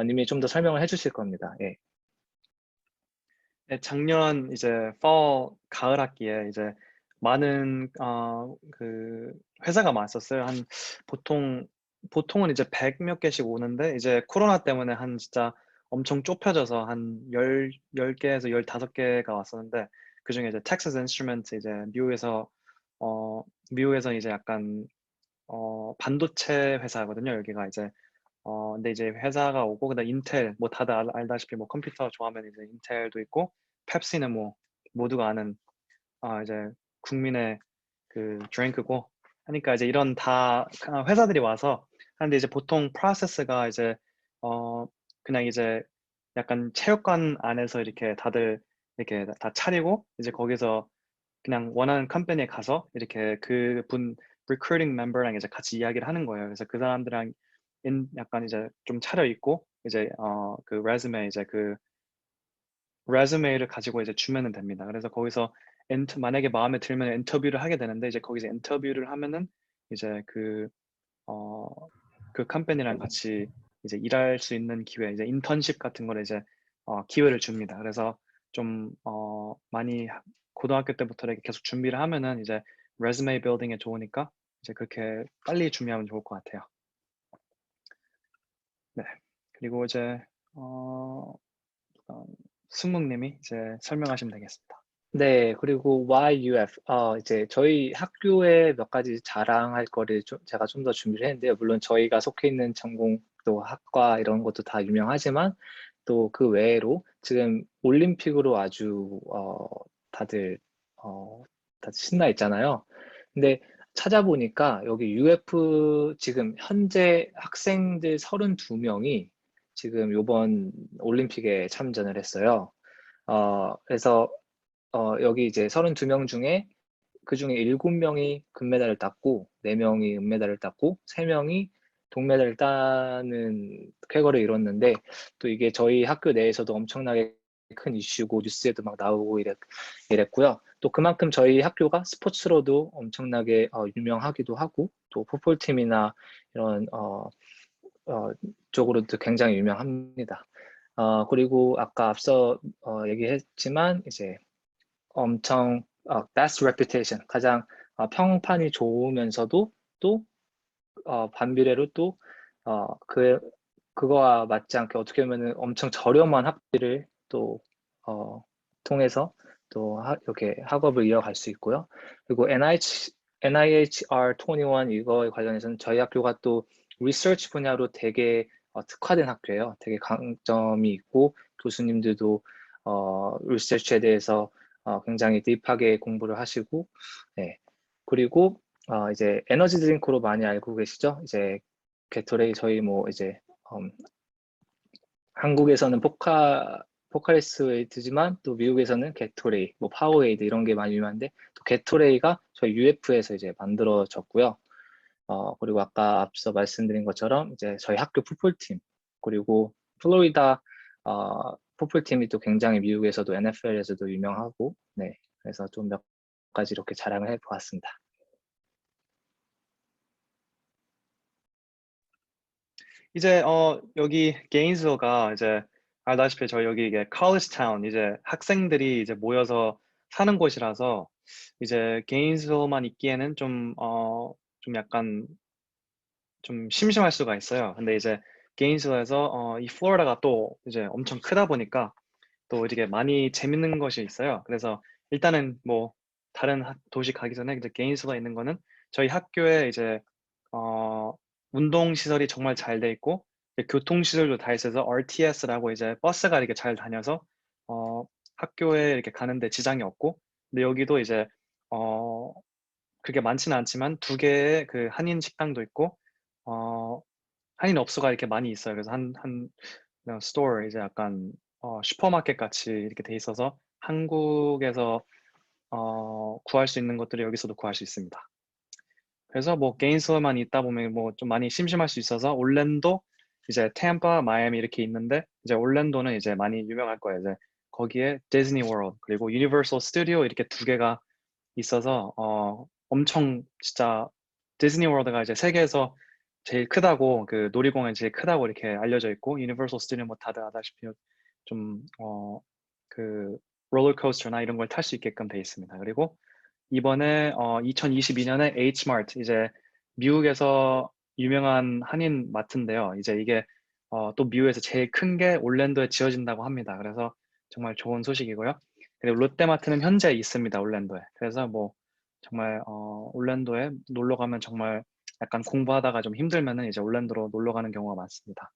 Speaker 2: 님이 좀 더 설명을 해주실 겁니다. 예.
Speaker 1: 네, 작년 이제 fall 가을 학기에 이제 많은 그 회사가 많았었어요. 한 보통은 이제 100 몇 개씩 오는데 이제 코로나 때문에 한 진짜 엄청 좁혀져서 한 10개에서 15개가 왔었는데 그중에 이제 텍사스 인스트루먼트 이제 미국에서 이제 약간 반도체 회사거든요. 여기가 이제 근데 이제 회사가 오고 그다음 인텔 뭐 다들 알다시피 뭐 컴퓨터 좋아하면 이제 인텔도 있고 펩시는 뭐 모두가 아는 이제 국민의 그 드링크고 하니까 이제 이런 다 회사들이 와서 하는데 이제 보통 프로세스가 이제 그냥 이제 약간 체육관 안에서 이렇게 다들 이렇게 다 차리고 이제 거기서 그냥 원하는 컴퍼니에 가서 이렇게 그분 recruiting member랑 이제 같이 이야기를 하는 거예요. 그래서 그 사람들이랑 약간 이제 좀 차려 입고 이제 그 레즈메를 가지고 이제 주면은 됩니다. 그래서 거기서 만약에 마음에 들면 인터뷰를 하게 되는데 이제 거기서 인터뷰를 하면은 이제 그 컴퍼니랑 같이 이제 일할 수 있는 기회, 이제 인턴십 같은 걸 이제 기회를 줍니다. 그래서 좀 많이 고등학교 때부터 이렇게 계속 준비를 하면은 이제 레즈메 빌딩에 좋으니까 이제 그렇게 빨리 준비하면 좋을 것 같아요. 네. 그리고 이제 승묵님이 이제 설명하시면 되겠습니다.
Speaker 2: 네, 그리고 YUF, 이제 저희 학교에 몇 가지 자랑할 거를 제가 좀 더 준비를 했는데요. 물론 저희가 속해 있는 전공, 또 학과 이런 것도 다 유명하지만 또 그 외로 지금 올림픽으로 아주 다들 신나 있잖아요. 근데 찾아보니까 여기 UF 지금 현재 학생들 32명이 지금 요번 올림픽에 참전을 했어요. 그래서 여기 이제 32명 중에 그중에 7명이 금메달을 땄고 4명이 은메달을 땄고 3명이 동메달을 따는 쾌거를 이뤘는데 또 이게 저희 학교 내에서도 엄청나게 큰 이슈고 뉴스에도 막 나오고 이랬고요. 또 그만큼 저희 학교가 스포츠로도 엄청나게 유명하기도 하고 또 풋볼팀이나 이런 쪽으로도 굉장히 유명합니다. 그리고 아까 앞서 얘기했지만 이제 엄청 best reputation 가장 평판이 좋으면서도 또 반비례로 또 그거와 맞지 않게 어떻게 보면은 엄청 저렴한 학비를 또 통해서 또 이렇게 학업을 이어갈 수 있고요. 그리고 NIHR 21 이거에 관련해서는 저희 학교가 또 리서치 분야로 되게 특화된 학교예요. 되게 강점이 있고 교수님들도 리서치에 대해서 굉장히 딥하게 공부를 하시고, 네. 그리고 이제 에너지 드링크로 많이 알고 계시죠? 이제 게토레이 저희 뭐 이제 한국에서는 포카리스웨이트지만 또 미국에서는 게토레이, 뭐 파워에이드 이런 게 많이 유명한데 또 게토레이가 저희 UF에서 이제 만들어졌고요. 그리고 아까 앞서 말씀드린 것처럼 이제 저희 학교 풋볼팀 그리고 플로리다 풋볼팀이 또 굉장히 미국에서도 NFL에서도 유명하고, 네, 그래서 좀 몇 가지 이렇게 자랑을 해보았습니다.
Speaker 1: 이제 여기 게인스가 이제 알다시피 저희 여기 이게 college town 이제 학생들이 이제 모여서 사는 곳이라서 이제 게인스만 있기에는 좀 약간 좀 심심할 수가 있어요. 근데 이제 게인스에서 이 플로리다가 또 이제 엄청 크다 보니까 또 이렇게 많이 재밌는 것이 있어요. 그래서 일단은 뭐 다른 도시 가기 전에 이제 게인스가 있는 거는 저희 학교에 이제 어, 운동 시설이 정말 잘 돼 있고 교통 시설도 다 있어서 RTS라고 이제 버스가 이렇게 잘 다녀서 학교에 이렇게 가는데 지장이 없고, 근데 여기도 이제 그게 많지는 않지만 두 개의 그 한인 식당도 있고 한인 업소가 이렇게 많이 있어요. 그래서 한 스토어 이제 약간 슈퍼마켓 같이 이렇게 돼 있어서 한국에서 구할 수 있는 것들을 여기서도 구할 수 있습니다. 그래서 뭐 게인스만 있다 보면 뭐 좀 많이 심심할 수 있어서 올랜도, 이제 템파, 마이애미 이렇게 있는데 이제 올랜도는 이제 많이 유명할 거예요. 이제 거기에 디즈니 월드 그리고 유니버설 스튜디오 이렇게 두 개가 있어서 엄청 진짜 디즈니 월드가 이제 세계에서 제일 크다고, 그 놀이공원이 제일 크다고 이렇게 알려져 있고, 유니버설 스튜디오 뭐 다들 아다시피 좀 그 롤러코스터나 이런 걸 탈 수 있게끔 돼 있습니다. 그리고 이번에 2022년에 H마트, 이제 미국에서 유명한 한인 마트인데요. 이제 이게 또 미국에서 제일 큰 게 올랜도에 지어진다고 합니다. 그래서 정말 좋은 소식이고요. 그리고 롯데마트는 현재 있습니다, 올랜도에. 그래서 뭐 정말 올랜도에 놀러 가면 정말 약간 공부하다가 좀 힘들면은 이제 올랜도로 놀러 가는 경우가 많습니다.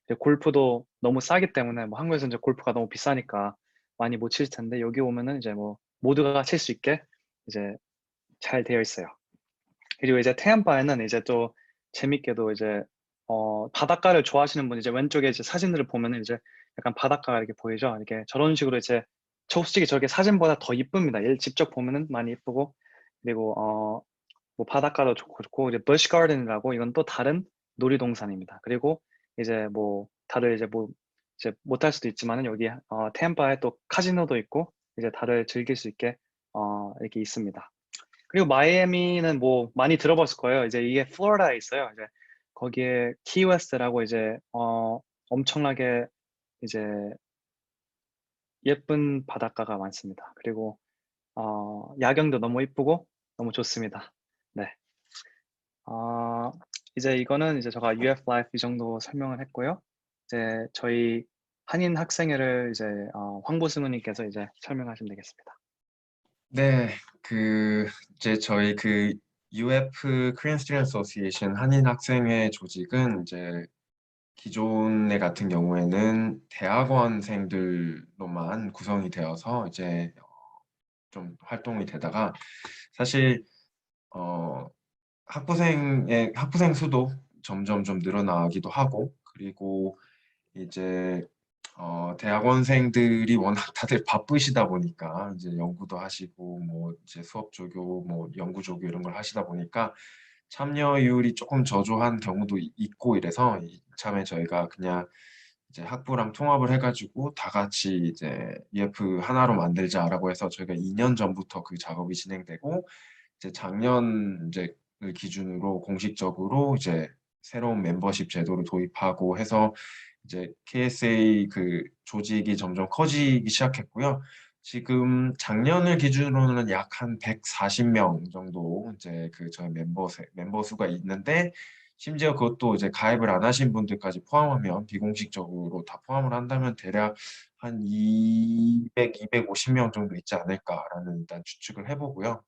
Speaker 1: 그리고 골프도 너무 싸기 때문에 뭐 한국에서 이제 골프가 너무 비싸니까 많이 못 칠 텐데 여기 오면은 이제 뭐 모두가 칠 수 있게 이제 잘 되어 있어요. 그리고 이제 태안바에는 이제 또 재밌게도 이제 바닷가를 좋아하시는 분, 이제 왼쪽에 이제 사진들을 보면은 이제 약간 바닷가가 이렇게 보이죠. 이렇게 저런 식으로 이제 솔직히 저게 사진보다 더 이쁩니다. 직접 보면은 많이 이쁘고, 그리고 뭐 바닷가도 좋고 이제 버시 가든이라고, 이건 또 다른 놀이동산입니다. 그리고 이제 뭐 다들 이제 뭐 이제 못할 수도 있지만은 여기 태안바에 또 카지노도 있고 이제 다들 즐길 수 있게 이렇게 있습니다. 그리고 마이애미는 뭐 많이 들어봤을 거예요. 이제 이게 플로리다에 있어요. 이제 거기에 키웨스트라고 이제 엄청나게 이제 예쁜 바닷가가 많습니다. 그리고 야경도 너무 이쁘고 너무 좋습니다. 네. 이제 이거는 이제 제가 UF Life 이 정도 설명을 했고요. 이제 저희 한인 학생회를 이제 황보승우님께서 이제 설명하시면 되겠습니다.
Speaker 4: 네, 이제 저희 UF Korean Student Association 한인 학생회 조직은 이제 기존에 같은 경우에는 대학원생들로만 구성이 되어서 이제 좀 활동이 되다가 사실 학부생 수도 점점 좀 늘어나기도 하고, 그리고 이제 대학원생들이 워낙 다들 바쁘시다 보니까 이제 연구도 하시고 뭐 이제 수업 조교 뭐 연구 조교 이런 걸 하시다 보니까 참여율이 조금 저조한 경우도 있고, 이래서 이참에 저희가 그냥 이제 학부랑 통합을 해가지고 다 같이 이제 EF 하나로 만들자라고 해서 저희가 2년 전부터 그 작업이 진행되고, 이제 작년 이제 를 기준으로 공식적으로 이제 새로운 멤버십 제도를 도입하고 해서 이제 KSA 그 조직이 점점 커지기 시작했고요. 지금 작년을 기준으로는 약 한 140명 정도 이제 저희 멤버 수가 있는데, 심지어 그것도 이제 가입을 안 하신 분들까지 포함하면 비공식적으로 다 포함을 한다면 대략 한 200, 250명 정도 있지 않을까라는 일단 추측을 해보고요.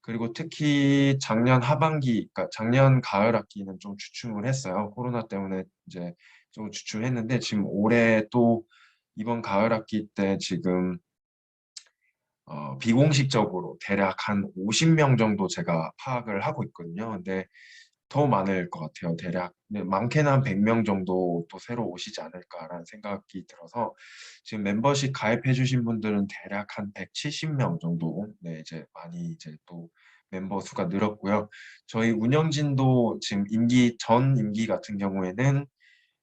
Speaker 4: 그리고 특히 작년 하반기, 그러니까 작년 가을 학기는 좀 주춤을 했어요. 코로나 때문에 이제 좀 주춤했는데 지금 올해 또 이번 가을 학기 때 지금 비공식적으로 대략 한 50명 정도 제가 파악을 하고 있거든요. 근데 더 많을 것 같아요. 대략 많게는 한 100명 정도 또 새로 오시지 않을까라는 생각이 들어서 지금 멤버십 가입해 주신 분들은 대략 한 170명 정도 네, 이제 많이 이제 또 멤버 수가 늘었고요. 저희 운영진도 지금 전 임기 같은 경우에는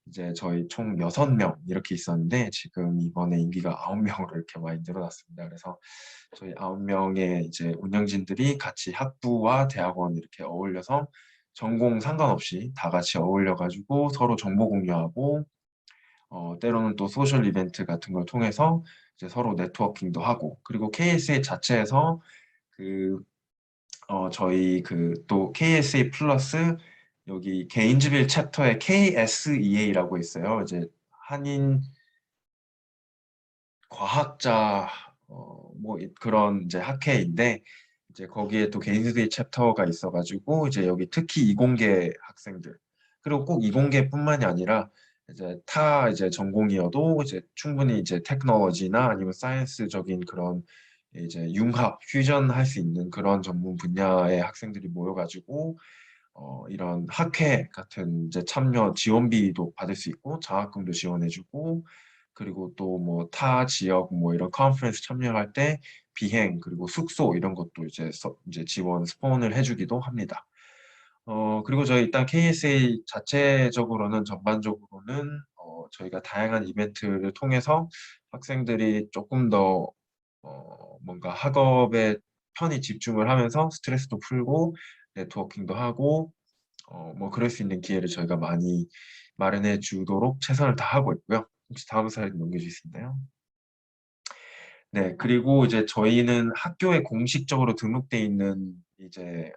Speaker 4: 이제 저희 총 6명 이렇게 있었는데 지금 이번에 임기가 9명으로 이렇게 많이 늘어났습니다. 그래서 저희 9명의 이제 운영진들이 같이 학부와 대학원 이렇게 어울려서 전공 상관없이 다 같이 어울려가지고 서로 정보 공유하고 때로는 또 소셜 이벤트 같은 걸 통해서 이제 서로 네트워킹도 하고 그리고 KSA 자체에서 그 저희 그 또 KSA 플러스 여기 게인즈빌 챕터에 KSEA라고 있어요. 이제 한인 과학자 뭐 그런 이제 학회인데 이제 거기에 또 게인즈빌 챕터가 있어가지고 이제 여기 특히 이공계 학생들 그리고 꼭 이공계뿐만이 아니라 이제 타 이제 전공이어도 이제 충분히 이제 테크놀로지나 아니면 사이언스적인 그런 이제 융합, 퓨전 할 수 있는 그런 전문 분야의 학생들이 모여가지고 이런 학회 같은 이제 참여 지원비도 받을 수 있고 장학금도 지원해주고 그리고 또 뭐 타 지역 뭐 이런 컨퍼런스 참여할 때 비행 그리고 숙소 이런 것도 이제 지원 스폰을 해주기도 합니다. 그리고 저희 일단 KSA 자체적으로는 전반적으로는 저희가 다양한 이벤트를 통해서 학생들이 조금 더 뭔가 학업에 편히 집중을 하면서 스트레스도 풀고 네트워킹도 하고 뭐 그럴 수 있는 기회를 저희가 많이 마련해 주도록 최선을 다하고 있고요. 혹시 다음 슬라이드 넘겨주실 수 있나요? 네, 그리고 이제 저희는 학교에 공식적으로 등록돼 있는 이제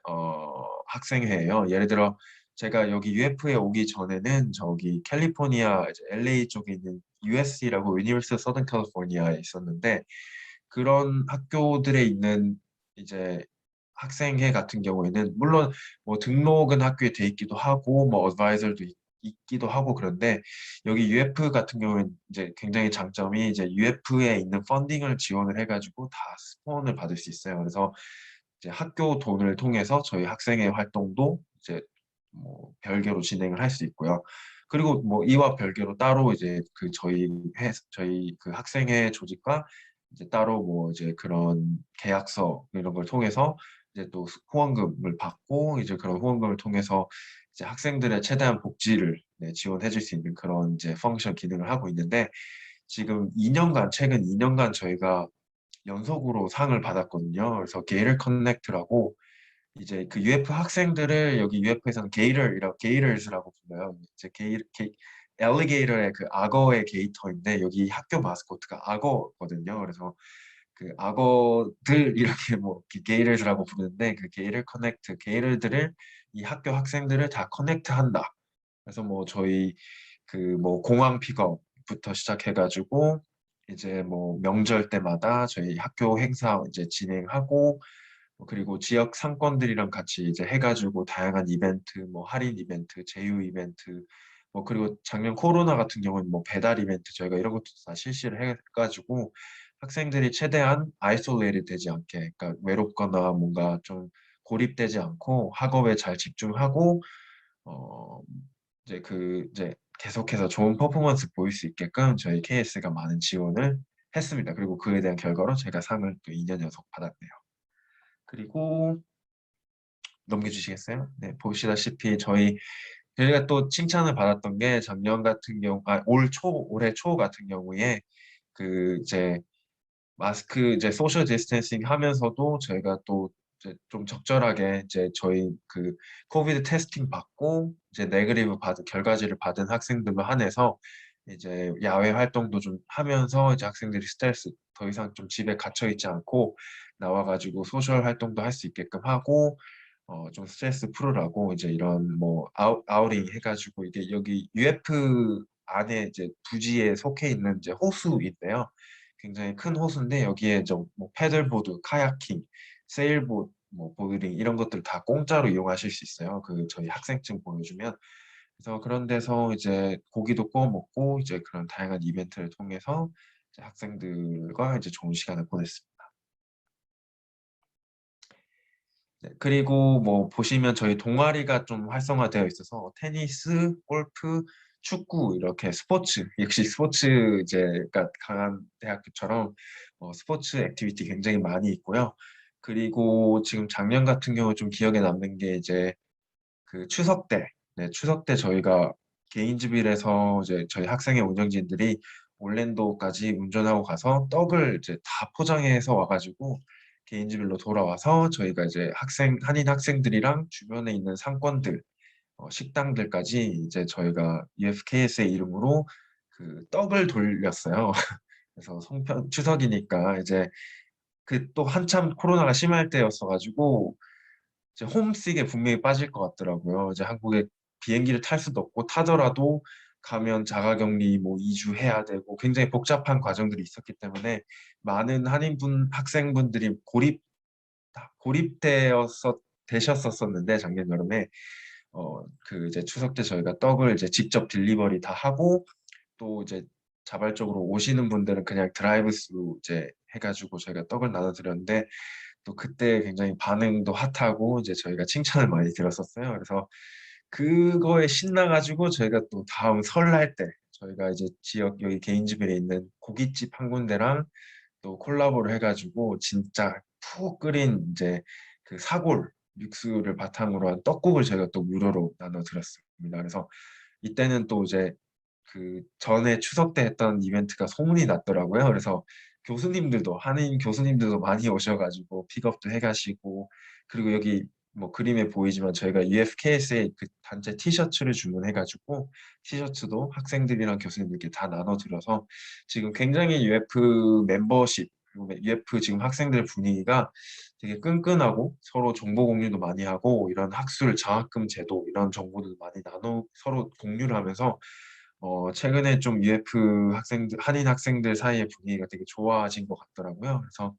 Speaker 4: 학생회예요. 예를 들어 제가 여기 UF에 오기 전에는 저기 캘리포니아 이제 LA 쪽에 있는 USC라고 유니버시티 서던 캘리포니아에 있었는데 그런 학교들에 있는 이제 학생회 같은 경우에는 물론 뭐 등록은 학교에 돼 있기도 하고 뭐 어드바이저도 있기도 하고 그런데 여기 UF 같은 경우는 이제 굉장히 장점이 이제 UF에 있는 펀딩을 지원을 해가지고 다 스폰을 받을 수 있어요. 그래서 이제 학교 돈을 통해서 저희 학생회 활동도 이제 뭐 별개로 진행을 할 수 있고요. 그리고 뭐 이와 별개로 따로 이제 그 저희 그 학생회 조직과 이제 따로 뭐 이제 그런 계약서 이런 걸 통해서 이제 또 후원금을 받고 이제 그런 후원금을 통해서 이제 학생들의 최대한 복지를 지원해 줄 수 있는 그런 이제 펑션 기능을 하고 있는데 지금 최근 2년간 저희가 연속으로 상을 받았거든요. 그래서 게이터 커넥트라고 이제 그 UF 학생들을 여기 UF에서는 게이터스라고 불러요. 이제 엘리게이터의 그 악어의 게이터인데 여기 학교 마스코트가 악어거든요. 그래서 그 악어들 이렇게 뭐 게이터스라고 부르는데 그 게이터 커넥트 게이터들을 이 학교 학생들을 다 커넥트한다. 그래서 뭐 저희 그 뭐 공항 픽업부터 시작해가지고 이제 뭐 명절 때마다 저희 학교 행사 이제 진행하고 그리고 지역 상권들이랑 같이 이제 해가지고 다양한 이벤트, 뭐 할인 이벤트, 제휴 이벤트, 뭐 그리고 작년 코로나 같은 경우는 뭐 배달 이벤트 저희가 이런 것도 다 실시를 해가지고 학생들이 최대한 아이솔레이트 되지 않게, 그러니까 외롭거나 뭔가 좀 고립되지 않고 학업에 잘 집중하고 어 이제 계속해서 좋은 퍼포먼스 보일 수 있게끔 저희 KS가 많은 지원을 했습니다. 그리고 그에 대한 결과로 제가 상을 또 2년 연속 받았네요. 그리고 넘겨주시겠어요? 네, 보시다시피 저희가 또 칭찬을 받았던 게 작년 같은 경우, 올해 초 같은 경우에 그 이제 마스크 이제 소셜 디스텐싱 하면서도 저희가 또 이제 좀 적절하게 이제 저희 그 코비드 테스팅 받고 이제 네거티브 받은 결과지를 받은 학생들로 한해서 이제 야외 활동도 좀 하면서 이제 학생들이 스트레스 더 이상 좀 집에 갇혀 있지 않고 나와가지고 소셜 활동도 할 수 있게끔 하고 좀 스트레스 풀으라고 이제 이런 뭐 아우팅 해가지고 이게 여기 UF 안에 이제 부지에 속해 있는 이제 호수인데요. 굉장히 큰 호수인데 여기에 좀 뭐 패들보드, 카야킹, 세일보트, 뭐 보드링 이런 것들 다 공짜로 이용하실 수 있어요. 그 저희 학생증 보여주면. 그래서 그런 데서 이제 고기도 구워 먹고 이제 그런 다양한 이벤트를 통해서 이제 학생들과 이제 좋은 시간을 보냈습니다. 네, 그리고 뭐 보시면 저희 동아리가 좀 활성화되어 있어서 테니스, 골프, 축구 이렇게 스포츠 역시 스포츠 이제가 강한 대학교처럼 스포츠 액티비티 굉장히 많이 있고요. 그리고 지금 작년 같은 경우 좀 기억에 남는 게 이제 그 추석 때, 네, 추석 때 저희가 개인주빌에서 이제 저희 학생회 운영진들이 올랜도까지 운전하고 가서 떡을 이제 다 포장해서 와가지고 개인주빌로 돌아와서 저희가 이제 한인 학생들이랑 주변에 있는 상권들, 식당들까지 이제 저희가 UFKS의 이름으로 그 떡을 돌렸어요. 그래서 송편 추석이니까 이제 그 또 한참 코로나가 심할 때였어가지고 이제 홈식에 분명히 빠질 것 같더라고요. 이제 한국에 비행기를 탈 수도 없고 타더라도 가면 자가격리 뭐 2주 해야 되고 굉장히 복잡한 과정들이 있었기 때문에 많은 한인분 학생분들이 되셨었는데 작년 여름에 그 이제 추석 때 저희가 떡을 이제 직접 딜리버리 다 하고 또 이제 자발적으로 오시는 분들은 그냥 드라이브스루 이제 해가지고 저희가 떡을 나눠드렸는데 또 그때 굉장히 반응도 핫하고 이제 저희가 칭찬을 많이 들었었어요. 그래서 그거에 신나가지고 저희가 또 다음 설날 때 저희가 이제 지역 여기 개인집에 있는 고깃집 한 군데랑 또 콜라보를 해가지고 진짜 푹 끓인 이제 그 사골 육수를 바탕으로 한 떡국을 저희가 또 무료로 나눠드렸습니다. 그래서 이때는 또 이제 그 전에 추석 때 했던 이벤트가 소문이 났더라고요. 그래서 교수님들도 한인 교수님들도 많이 오셔가지고 픽업도 해가시고 그리고 여기 뭐 그림에 보이지만 저희가 UFKS의 그 단체 티셔츠를 주문해가지고 티셔츠도 학생들이랑 교수님들께 다 나눠드려서 지금 굉장히 UF 멤버십 그리고 UF 지금 학생들 분위기가 되게 끈끈하고 서로 정보 공유도 많이 하고 이런 학술 장학금 제도 이런 정보도 많이 서로 공유를 하면서 최근에 좀 UF 한인 학생들 사이의 분위기가 되게 좋아진 것 같더라고요. 그래서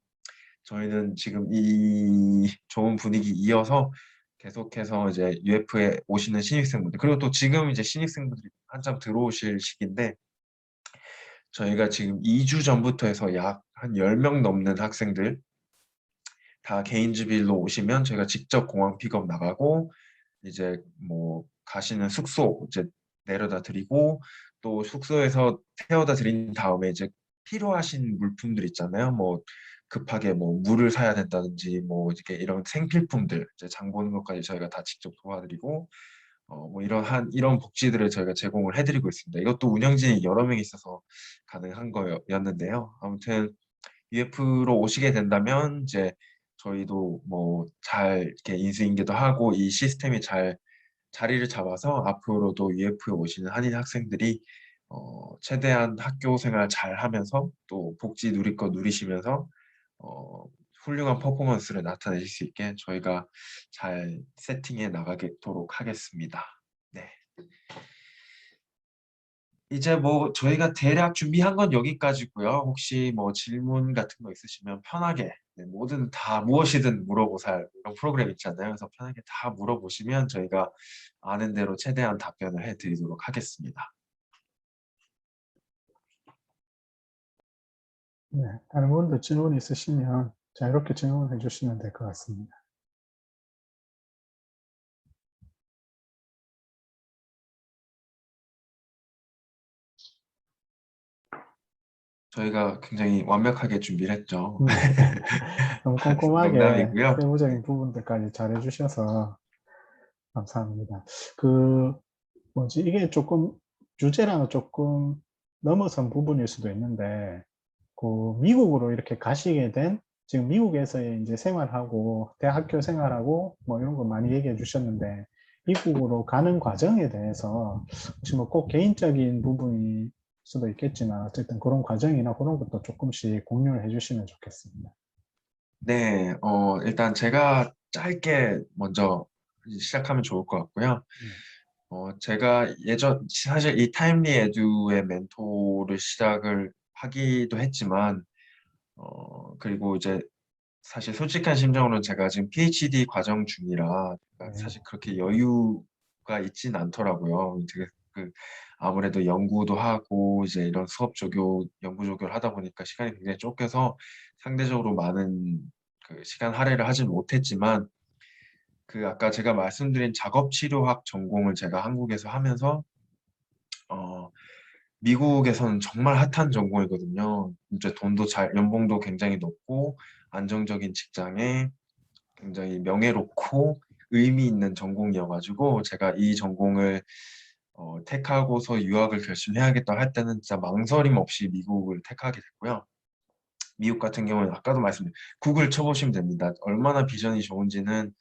Speaker 4: 저희는 지금 이 좋은 분위기 이어서 계속해서 이제 UF에 오시는 신입생분들 그리고 또 지금 이제 신입생분들이 한참 들어오실 시기인데 저희가 지금 2주 전부터 해서 약 한 10명 넘는 학생들 다 개인주빌로 오시면 저희가 직접 공항 픽업 나가고 이제 뭐 가시는 숙소 이제 내려다 드리고 또 숙소에서 태워다 드린 다음에 이제 필요하신 물품들 있잖아요. 뭐 급하게 뭐 물을 사야 된다든지 뭐 이렇게 이런 생필품들 이제 장 보는 것까지 저희가 다 직접 도와드리고 뭐 이런 복지들을 저희가 제공을 해드리고 있습니다. 이것도 운영진이 여러 명 있어서 가능한 거였는데요. 아무튼 UF로 오시게 된다면 이제 저희도 뭐 잘 이렇게 인수인계도 하고 이 시스템이 잘 자리를 잡아서 앞으로도 UF에 오시는 한인 학생들이 최대한 학교 생활 잘 하면서 또 복지 누릴 거 누리시면서 훌륭한 퍼포먼스를 나타내실 수 있게 저희가 잘 세팅해 나가도록 하겠습니다. 네. 이제 뭐 저희가 대략 준비한 건 여기까지고요. 혹시 뭐 질문 같은 거 있으시면 편하게 뭐든 다 무엇이든 물어보살 이런 프로그램 있잖아요. 그래서 편하게 다 물어보시면 저희가 아는 대로 최대한 답변을 해드리도록 하겠습니다.
Speaker 3: 네, 다른 분들 질문 있으시면 자유롭게 질문해 주시면 될 것 같습니다.
Speaker 4: 저희가 굉장히 완벽하게 준비를 했죠.
Speaker 3: 네, 너무 꼼꼼하게
Speaker 4: 농담이고요.
Speaker 3: 세부적인 부분들까지 잘 해주셔서 감사합니다. 그 뭐지 이게 조금 주제랑은 조금 넘어선 부분일 수도 있는데 그 미국으로 이렇게 가시게 된 지금 미국에서의 이제 생활하고 대학교 생활하고 뭐 이런 거 많이 얘기해 주셨는데 미국으로 가는 과정에 대해서 혹시 뭐 꼭 개인적인 부분일 수도 있겠지만 어쨌든 그런 과정이나 그런 것도 조금씩 공유를 해 주시면 좋겠습니다.
Speaker 4: 네, 일단 제가 짧게 먼저 시작하면 좋을 것 같고요. 제가 사실 이 타임리 에듀의 멘토를 시작을 하기도 했지만, 그리고 이제 사실 솔직한 심정으로는 제가 지금 PhD 과정 중이라
Speaker 3: 네.
Speaker 4: 사실 그렇게 여유가 있진 않더라고요. 되게 아무래도 연구도 하고 이제 이런 연구 조교를 하다 보니까 시간이 굉장히 쫓겨서 상대적으로 많은 시간 할애를 하진 못했지만, 아까 제가 말씀드린 작업치료학 전공을 제가 한국에서 하면서 미국에서는 정말 핫한 전공이거든요. 이제 연봉도 굉장히 높고 안정적인 직장에 굉장히 명예롭고 의미 있는 전공이어가지고, 제가 이 전공을 택하고서 유학을 결심해야겠다 할 때는 진짜 망설임 없이 미국을 택하게 됐고요. 미국 같은 경우는 아까도 말씀드린 구글 쳐보시면 됩니다. 얼마나 비전이 좋은지는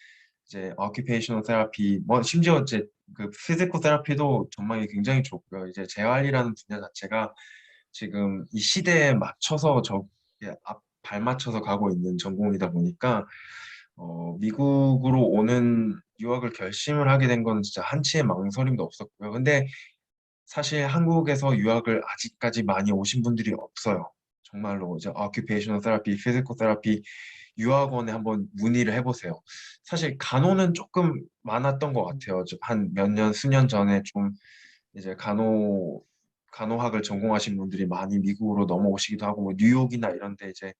Speaker 4: 이제 occupational therapy, 뭐 심지어 이제 physical therapy도 전망이 굉장히 좋고요. 이제 재활이라는 분야 자체가 지금 이 시대에 맞춰서 발맞춰서 가고 있는 전공이다 보니까 미국으로 오는 유학을 결심을 하게 된 건 진짜 한치의 망설임도 없었고요. 근데 사실 한국에서 유학을 아직까지 많이 오신 분들이 없어요. 정말로 이제 occupational therapy, physical therapy 유학원에 한번 문의를 해보세요. 사실 간호는 조금 많았던 것 같아요. 한 몇 년, 수년 전에 좀 이제 간호학을 전공하신 분들이 많이 미국으로 넘어오시기도 하고, 뭐 뉴욕이나 이런 데 이제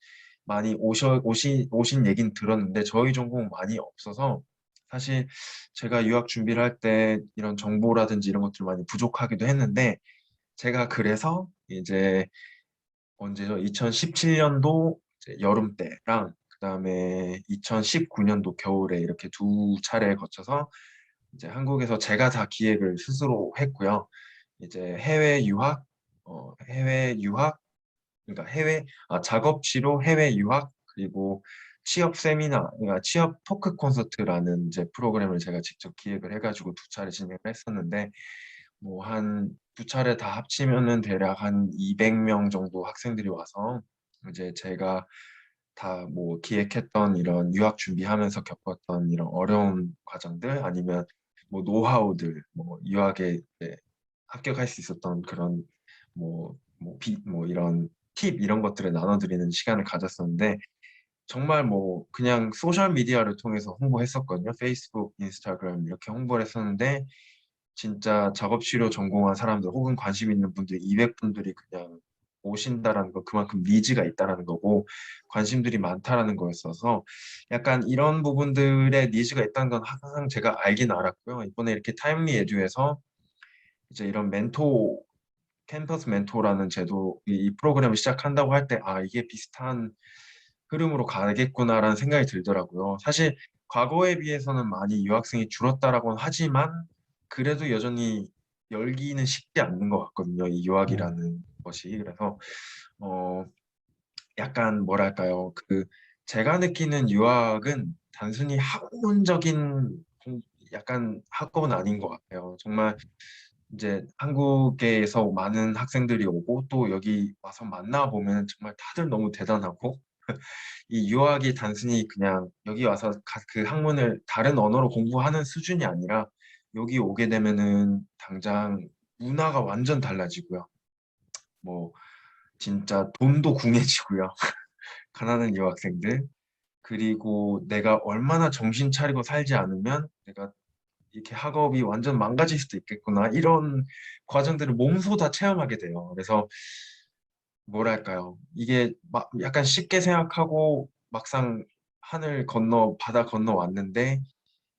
Speaker 4: 많이 오신 얘기는 들었는데 저희 전공은 많이 없어서 사실 제가 유학 준비를 할 때 이런 정보라든지 이런 것들 많이 부족하기도 했는데, 제가 그래서 이제 언제죠? 2017년도 여름 때랑 그다음에 2019년도 겨울에 이렇게 두 차례에 거쳐서 이제 한국에서 제가 다 기획을 스스로 했고요. 이제 해외 유학, 그러니까 작업 치료 해외 유학, 그리고 취업 세미나, 그러니까 취업 토크 콘서트라는 이제 프로그램을 제가 직접 기획을 해가지고 두 차례 진행을 했었는데, 뭐 한 두 차례 다 합치면은 대략 한 200명 정도 학생들이 와서 이제 제가 다 뭐 기획했던 이런 유학 준비하면서 겪었던 이런 어려운 과정들, 아니면 뭐 노하우들, 뭐 유학에 이제 합격할 수 있었던 그런 뭐 이런 팁 이런 것들을 나눠드리는 시간을 가졌었는데, 정말 뭐 그냥 소셜 미디어를 통해서 홍보했었거든요. 페이스북, 인스타그램 이렇게 홍보를 했었는데, 진짜 작업치료 전공한 사람들 혹은 관심 있는 분들 200분들이 그냥 오신다라는 거, 그만큼 니즈가 있다라는 거고 관심들이 많다라는 거였어서, 약간 이런 부분들의 니즈가 있다는 건 항상 제가 알긴 알았고요. 이번에 이렇게 타임리 에듀에서 이제 이런 캠퍼스 멘토라는 제도, 이 프로그램을 시작한다고 할 때, 이게 비슷한 흐름으로 가겠구나라는 생각이 들더라고요. 사실 과거에 비해서는 많이 유학생이 줄었다라고는 하지만 그래도 여전히 열기는 식지 않는 것 같거든요. 이 유학이라는 것이. 그래서 약간 뭐랄까요. 제가 느끼는 유학은 단순히 약간 학업은 아닌 것 같아요. 정말 이제 한국에서 많은 학생들이 오고 또 여기 와서 만나보면 정말 다들 너무 대단하고, 이 유학이 단순히 그냥 여기 와서 그 학문을 다른 언어로 공부하는 수준이 아니라 여기 오게 되면은 당장 문화가 완전 달라지고요. 뭐 진짜 돈도 궁해지고요. 가난한 유학생들. 그리고 내가 얼마나 정신 차리고 살지 않으면 내가 이렇게 학업이 완전 망가질 수도 있겠구나, 이런 과정들을 몸소 다 체험하게 돼요. 그래서 뭐랄까요, 이게 막 약간 쉽게 생각하고 막상 하늘 건너 바다 건너 왔는데,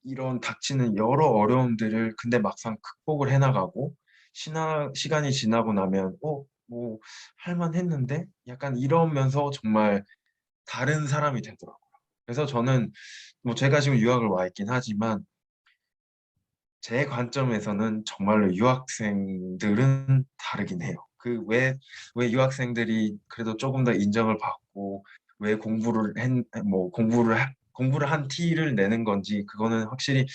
Speaker 4: 이런 닥치는 여러 어려움들을 근데 막상 극복을 해나가고 시간이 지나고 나면 뭐 할만했는데, 약간 이러면서 정말 다른 사람이 되더라고요. 그래서 저는 뭐 제가 지금 유학을 와 있긴 하지만 제 관점에서는 정말로 유학생들은 다르긴 해요. 왜 유학생들이 그래도 조금 더 인정을 받고 왜 공부를 한 티를 내는 건지, 그거는 확실히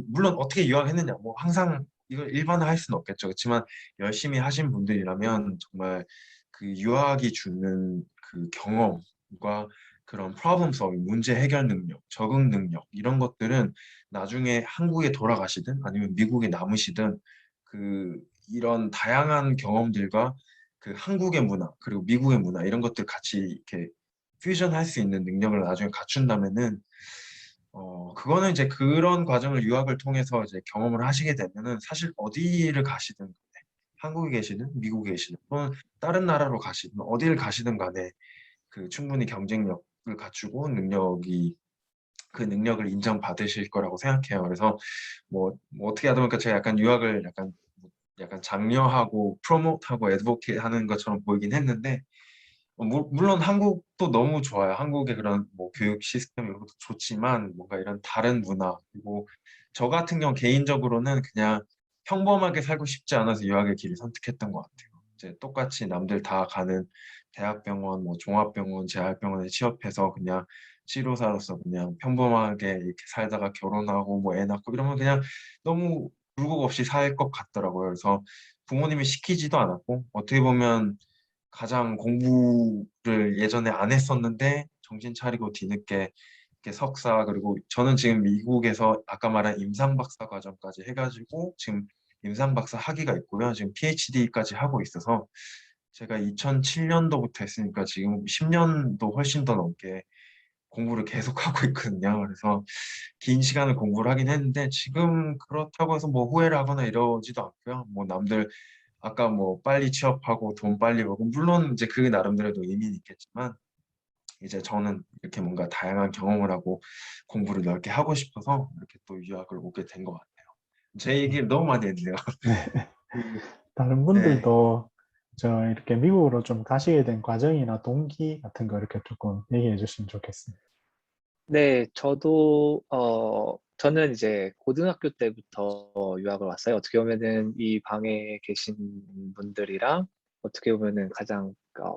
Speaker 4: 물론 어떻게 유학했느냐, 뭐 항상 이걸 일반화할 수는 없겠죠. 그렇지만 열심히 하신 분들이라면 정말 그 유학이 주는 그 경험과 그런 problem solving, 문제 해결 능력, 적응 능력 이런 것들은 나중에 한국에 돌아가시든 아니면 미국에 남으시든 이런 다양한 경험들과 그 한국의 문화 그리고 미국의 문화 이런 것들 같이 이렇게 퓨전할 수 있는 능력을 나중에 갖춘다면은 그거는 이제 그런 과정을 유학을 통해서 이제 경험을 하시게 되면은 사실 어디를 가시든 간에 한국에 계시든 미국에 계시든 또는 다른 나라로 가시든 어디를 가시든 간에 충분히 경쟁력을 갖추고 그 능력을 인정받으실 거라고 생각해요. 그래서 뭐 어떻게 하다 보니까 제가 약간 유학을 약간 장려하고 프로모트하고 애드보케이트 하는 것처럼 보이긴 했는데 물론 한국도 너무 좋아요. 한국의 그런 뭐 교육 시스템 이런 것도 좋지만 뭔가 이런 다른 문화 그리고 저 같은 경우 개인적으로는 그냥 평범하게 살고 싶지 않아서 유학의 길을 선택했던 것 같아요. 이제 똑같이 남들 다 가는 대학병원, 뭐 종합병원, 재활병원에 취업해서 그냥 치료사로서 그냥 평범하게 이렇게 살다가 결혼하고 뭐 애 낳고 이러면 그냥 너무 굴곡 없이 살 것 같더라고요. 그래서 부모님이 시키지도 않았고 어떻게 보면 가장 공부를 예전에 안 했었는데 정신 차리고 뒤늦게 이렇게 석사 그리고 저는 지금 미국에서 아까 말한 임상박사 과정까지 해가지고 지금 임상박사 학위가 있고요. 지금 PhD까지 하고 있어서 제가 2007년도부터 했으니까 지금 10년도 훨씬 더 넘게 공부를 계속하고 있거든요. 그래서 긴 시간을 공부를 하긴 했는데 지금 그렇다고 해서 뭐 후회를 하거나 이러지도 않고요. 뭐 남들 아까 뭐 빨리 취업하고 돈 빨리 벌고 물론 이제 그 나름대로도 의미는 있겠지만 이제 저는 이렇게 뭔가 다양한 경험을 하고 공부를 넓게 하고 싶어서 이렇게 또 유학을 오게 된 것 같아요. 제 얘기를 너무 많이 했네요.
Speaker 3: 네. 다른
Speaker 4: 네.
Speaker 3: 분들도 저 이렇게 미국으로 좀 가시게 된 과정이나 동기 같은 거 이렇게 조금 얘기해 주시면 좋겠습니다.
Speaker 2: 네, 저는 이제 고등학교 때부터 유학을 왔어요. 어떻게 보면은 이 방에 계신 분들이랑 어떻게 보면은 가장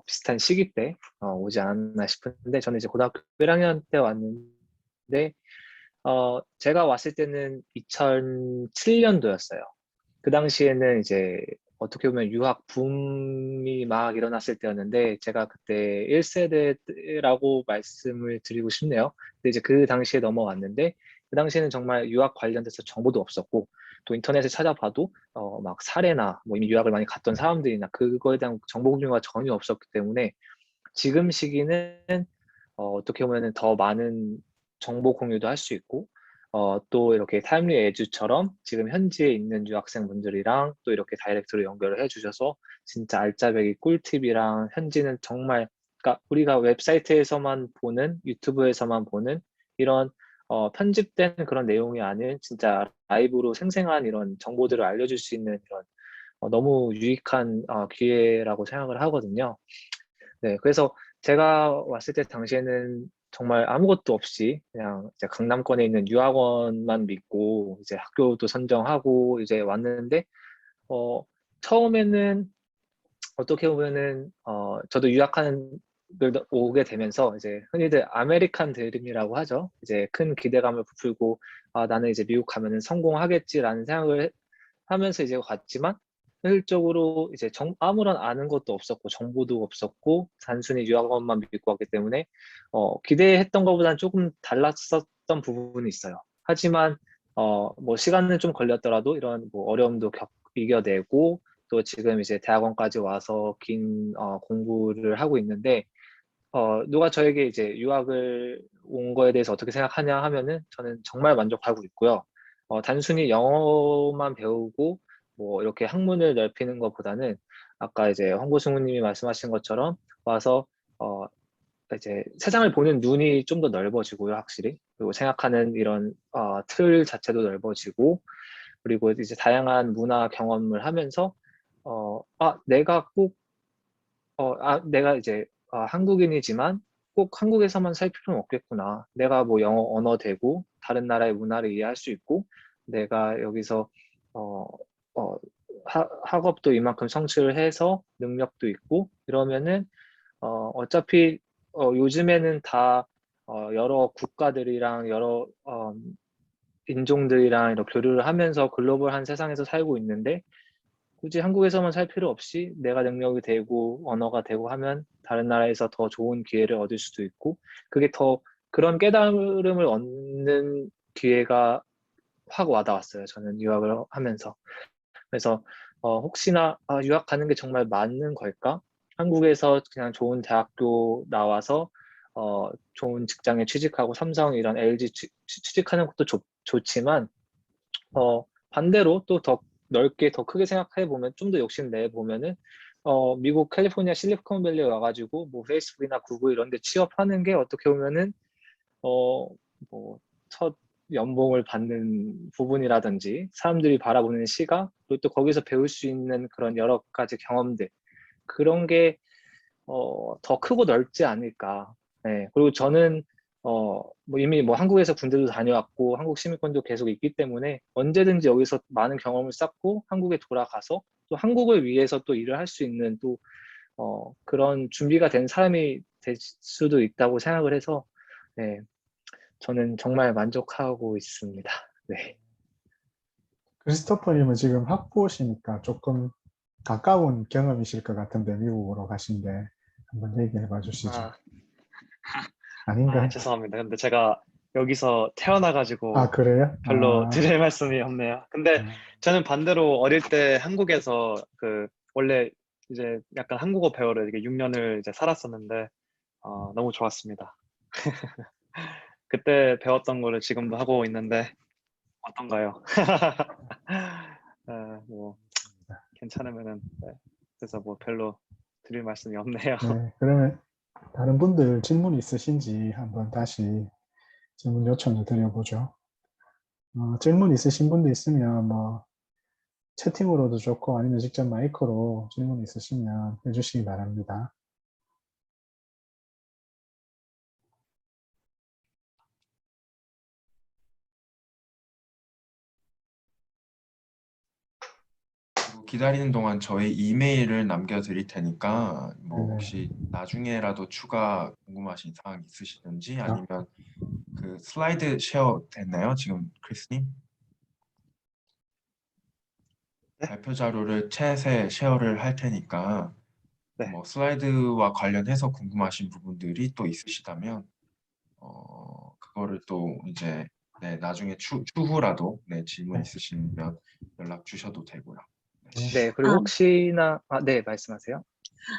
Speaker 2: 비슷한 시기 때 오지 않았나 싶은데, 저는 이제 고등학교 1학년 때 왔는데, 제가 왔을 때는 2007년도였어요. 그 당시에는 이제 어떻게 보면 유학 붐이 막 일어났을 때였는데, 제가 그때 1세대라고 말씀을 드리고 싶네요. 근데 이제 그 당시에 넘어왔는데, 그 당시에는 정말 유학 관련돼서 정보도 없었고, 또 인터넷에 찾아봐도 막 사례나 뭐 이미 유학을 많이 갔던 사람들이나 그거에 대한 정보 공유가 전혀 없었기 때문에, 지금 시기는 어떻게 보면은 더 많은 정보 공유도 할 수 있고, 또 이렇게 타임리 에듀처럼 지금 현지에 있는 유학생분들이랑 또 이렇게 다이렉트로 연결을 해주셔서 진짜 알짜배기 꿀팁이랑 현지는 정말, 그러니까 우리가 웹사이트에서만 보는, 유튜브에서만 보는 이런 편집된 그런 내용이 아닌 진짜 라이브로 생생한 이런 정보들을 알려줄 수 있는 이런 너무 유익한 기회라고 생각을 하거든요. 네, 그래서 제가 왔을 때 당시에는 정말 아무것도 없이 그냥 이제 강남권에 있는 유학원만 믿고 이제 학교도 선정하고 이제 왔는데, 어, 처음에는 어떻게 보면은 저도 유학하는 걸 오게 되면서 이제 흔히들 아메리칸 드림이라고 하죠. 이제 큰 기대감을 부풀고 나는 이제 미국 가면은 성공하겠지라는 생각을 하면서 이제 갔지만, 현실적으로 이제 아무런 아는 것도 없었고 정보도 없었고 단순히 유학원만 믿고 왔기 때문에 기대했던 것보다는 조금 달랐었던 부분이 있어요. 하지만 뭐 시간은 좀 걸렸더라도 이런 뭐 어려움도 이겨내고, 또 지금 이제 대학원까지 와서 긴 공부를 하고 있는데, 누가 저에게 이제 유학을 온 거에 대해서 어떻게 생각하냐 하면은 저는 정말 만족하고 있고요. 단순히 영어만 배우고 뭐 이렇게 학문을 넓히는 것보다는 아까 이제 황보승우님이 말씀하신 것처럼 와서 어 이제 세상을 보는 눈이 좀 더 넓어지고요, 확실히. 그리고 생각하는 이런 틀 자체도 넓어지고, 그리고 이제 다양한 문화 경험을 하면서 내가 꼭 내가 이제 한국인이지만 꼭 한국에서만 살 필요는 없겠구나. 내가 뭐 영어 언어 되고 다른 나라의 문화를 이해할 수 있고, 내가 여기서 어, 어, 학업도 이만큼 성취를 해서 능력도 있고 이러면은 어차피 요즘에는 다 여러 국가들이랑 여러 인종들이랑 이렇게 교류를 하면서 글로벌한 세상에서 살고 있는데, 굳이 한국에서만 살 필요 없이 내가 능력이 되고 언어가 되고 하면 다른 나라에서 더 좋은 기회를 얻을 수도 있고 그게 더 그런 깨달음을 얻는 기회가 확 와닿았어요. 저는 유학을 하면서. 그래서 혹시나 유학 가는 게 정말 맞는 걸까? 한국에서 그냥 좋은 대학교 나와서 좋은 직장에 취직하고 삼성 이런 LG 취직하는 것도 좋지만 반대로 또 더 넓게 더 크게 생각해 보면 좀 더 욕심내 보면은 미국 캘리포니아 실리콘밸리에 와가지고 뭐 페이스북이나 구글 이런 데 취업하는 게 어떻게 보면은 뭐 첫 연봉을 받는 부분이라든지 사람들이 바라보는 시각 그리고 또 거기서 배울 수 있는 그런 여러 가지 경험들 그런 게 더 크고 넓지 않을까. 네. 그리고 저는 뭐 이미 뭐 한국에서 군대도 다녀왔고 한국 시민권도 계속 있기 때문에 언제든지 여기서 많은 경험을 쌓고 한국에 돌아가서 또 한국을 위해서 또 일을 할 수 있는 또 그런 준비가 된 사람이 될 수도 있다고 생각을 해서 네. 저는 정말 만족하고 있습니다. 네.
Speaker 3: 크리스토퍼님은 지금 학부시니까 조금 가까운 경험이실 것 같은데 미국으로 가신데 한번 얘기해 봐 주시죠. 아닌가요?
Speaker 1: 죄송합니다. 근데 제가 여기서 태어나가지고
Speaker 3: 그래요?
Speaker 1: 별로 드릴 말씀이 없네요. 근데 저는 반대로 어릴 때 한국에서 원래 이제 약간 한국어 배우러 이게 6년을 이제 살았었는데 너무 좋았습니다. 그때 배웠던 거를 지금도 하고 있는데 어떤가요? 뭐 괜찮으면은 네. 그래서 뭐 별로 드릴 말씀이 없네요.
Speaker 3: 네, 그러면 다른 분들 질문 있으신지 한번 다시 질문 요청을 드려보죠. 질문 있으신 분도 있으면 뭐 채팅으로도 좋고 아니면 직접 마이크로 질문 있으시면 해주시기 바랍니다.
Speaker 4: 기다리는 동안 저희 이메일을 남겨드릴 테니까 뭐
Speaker 3: 네네.
Speaker 4: 혹시 나중에라도 추가 궁금하신 사항 있으시든지 아니면 그 슬라이드 쉐어 됐나요? 지금 크리스님?
Speaker 1: 네?
Speaker 4: 발표 자료를 챗에 쉐어를 할 테니까
Speaker 1: 네.
Speaker 4: 뭐 슬라이드와 관련해서 궁금하신 부분들이 또 있으시다면 그거를 또 이제 네, 나중에 추후라도 네, 질문
Speaker 3: 네.
Speaker 4: 있으시면 연락 주셔도 되고요.
Speaker 2: 네, 그리고 혹시나 네, 말씀하세요.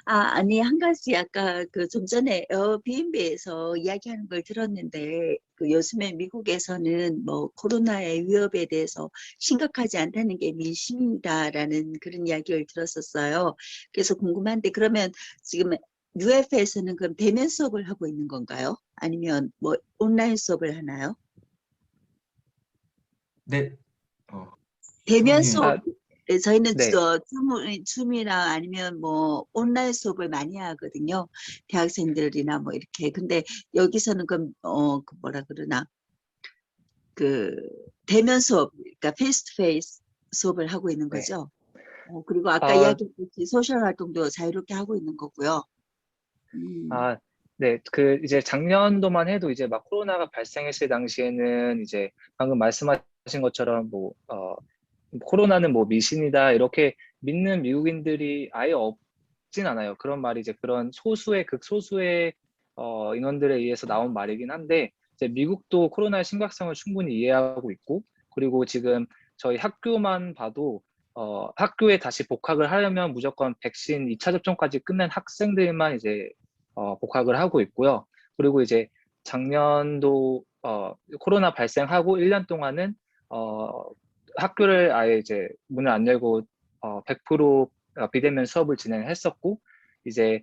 Speaker 5: 아니, 한 가지 아까 좀 전에 에어비앤비에서 이야기하는 걸 들었는데 요즘에 미국에서는 뭐 코로나의 위협에 대해서 심각하지 않다는 게 민심이다라는 그런 이야기를 들었었어요. 그래서 궁금한데 그러면 지금 UF에서는 그럼 대면 수업을 하고 있는 건가요? 아니면 뭐 온라인 수업을 하나요?
Speaker 4: 네,
Speaker 5: 대면
Speaker 4: 수영님
Speaker 5: 수업 저희는
Speaker 2: 네.
Speaker 5: 줌이나 아니면 뭐 온라인 수업을 많이 하거든요. 대학생들이나 뭐 이렇게. 근데 여기서는 그럼 그 뭐라 그러나 그 대면 수업, 그러니까 페이스 투 페이스 수업을 하고 있는
Speaker 2: 네.
Speaker 5: 거죠. 그리고 아까
Speaker 2: 아,
Speaker 5: 이야기했듯이 소셜 활동도 자유롭게 하고 있는 거고요.
Speaker 2: 네, 이제 작년도만 해도 이제 막 코로나가 발생했을 당시에는 이제 방금 말씀하신 것처럼 코로나는 뭐 미신이다 이렇게 믿는 미국인들이 아예 없진 않아요. 그런 말이 이제 그런 극소수의 인원들에 의해서 나온 말이긴 한데 이제 미국도 코로나의 심각성을 충분히 이해하고 있고 그리고 지금 저희 학교만 봐도 학교에 다시 복학을 하려면 무조건 백신 2차 접종까지 끝낸 학생들만 이제 복학을 하고 있고요. 그리고 이제 작년도 코로나 발생하고 1년 동안은 학교를 아예 이제 문을 안 열고 100% 비대면 수업을 진행했었고 이제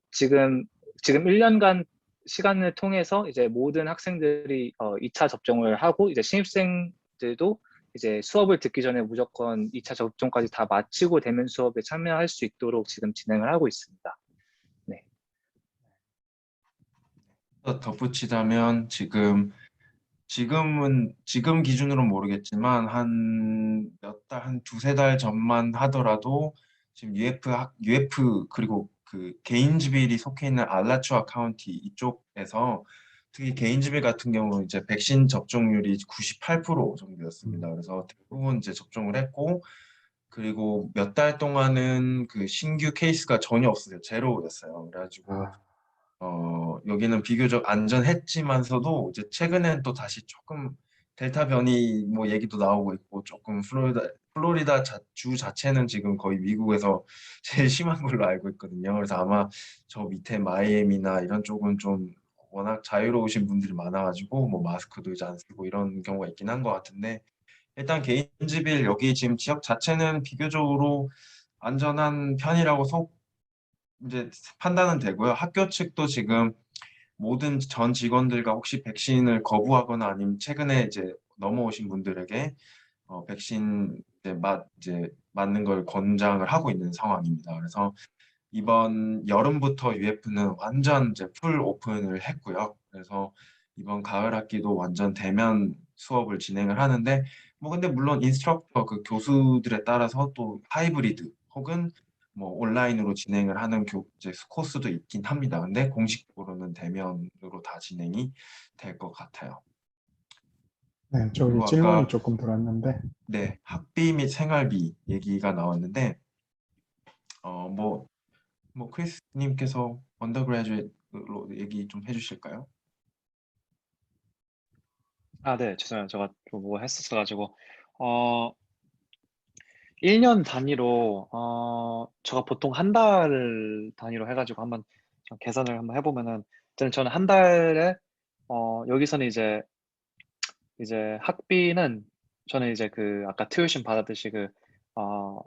Speaker 2: 지금 1년간 시간을 통해서 이제 모든 학생들이 2차 접종을 하고 이제 신입생들도 이제 수업을 듣기 전에 무조건 2차 접종까지 다 마치고 대면 수업에 참여할 수 있도록 지금 진행을 하고 있습니다. 네.
Speaker 4: 덧붙이자면 지금 기준으로 모르겠지만 한 두세 달 전만 하더라도 지금 UF 그리고 그 게인즈빌이 속해 있는 알라추아 카운티 이쪽에서 특히 게인즈빌 같은 경우는 이제 백신 접종률이 98% 정도였습니다. 그래서 대부분 이제 접종을 했고 그리고 몇 달 동안은 그 신규 케이스가 전혀 없었어요. 제로였어요. 그래가지고
Speaker 3: 아,
Speaker 4: 여기는 비교적 안전했지만서도 이제 최근엔 또 다시 조금 델타 변이 뭐 얘기도 나오고 있고 조금 플로리다 주 자체는 지금 거의 미국에서 제일 심한 걸로 알고 있거든요. 그래서 아마 저 밑에 마이애미나 이런 쪽은 좀 워낙 자유로우신 분들이 많아가지고 뭐 마스크도 이제 안 쓰고 이런 경우가 있긴 한 것 같은데 일단 게인즈빌 여기 지금 지역 자체는 비교적으로 안전한 편이라고 이제 판단은 되고요. 학교 측도 지금 모든 전 직원들과 혹시 백신을 거부하거나 아니면 최근에 이제 넘어오신 분들에게 백신 이제 맞는 걸 권장을 하고 있는 상황입니다. 그래서 이번 여름부터 UF는 완전 이제 풀 오픈을 했고요. 그래서 이번 가을 학기도 완전 대면 수업을 진행을 하는데 뭐 근데 물론 인스트럭터 그 교수들에 따라서 또 하이브리드 혹은 뭐 온라인으로 진행을 하는 이제 코스도 있긴 합니다. 근데 공식적으로는 대면으로 다 진행이 될 것 같아요.
Speaker 3: 네, 저기
Speaker 4: 그리고
Speaker 3: 질문이
Speaker 4: 아까
Speaker 3: 조금 들어왔는데,
Speaker 4: 네, 학비 및 생활비 얘기가 나왔는데 뭐 크리스님께서 언더그래주에이트로 얘기 좀 해주실까요?
Speaker 1: 아, 네, 죄송해요. 제가 좀 뭐 했었어가지고. 어, 1년 단위로, 제가 보통 한 달 단위로 해가지고 한번 좀 계산을 한번 해보면은, 저는 한 달에, 여기서는 이제 학비는 저는 이제 그 아까 튜이션 받았듯이 어,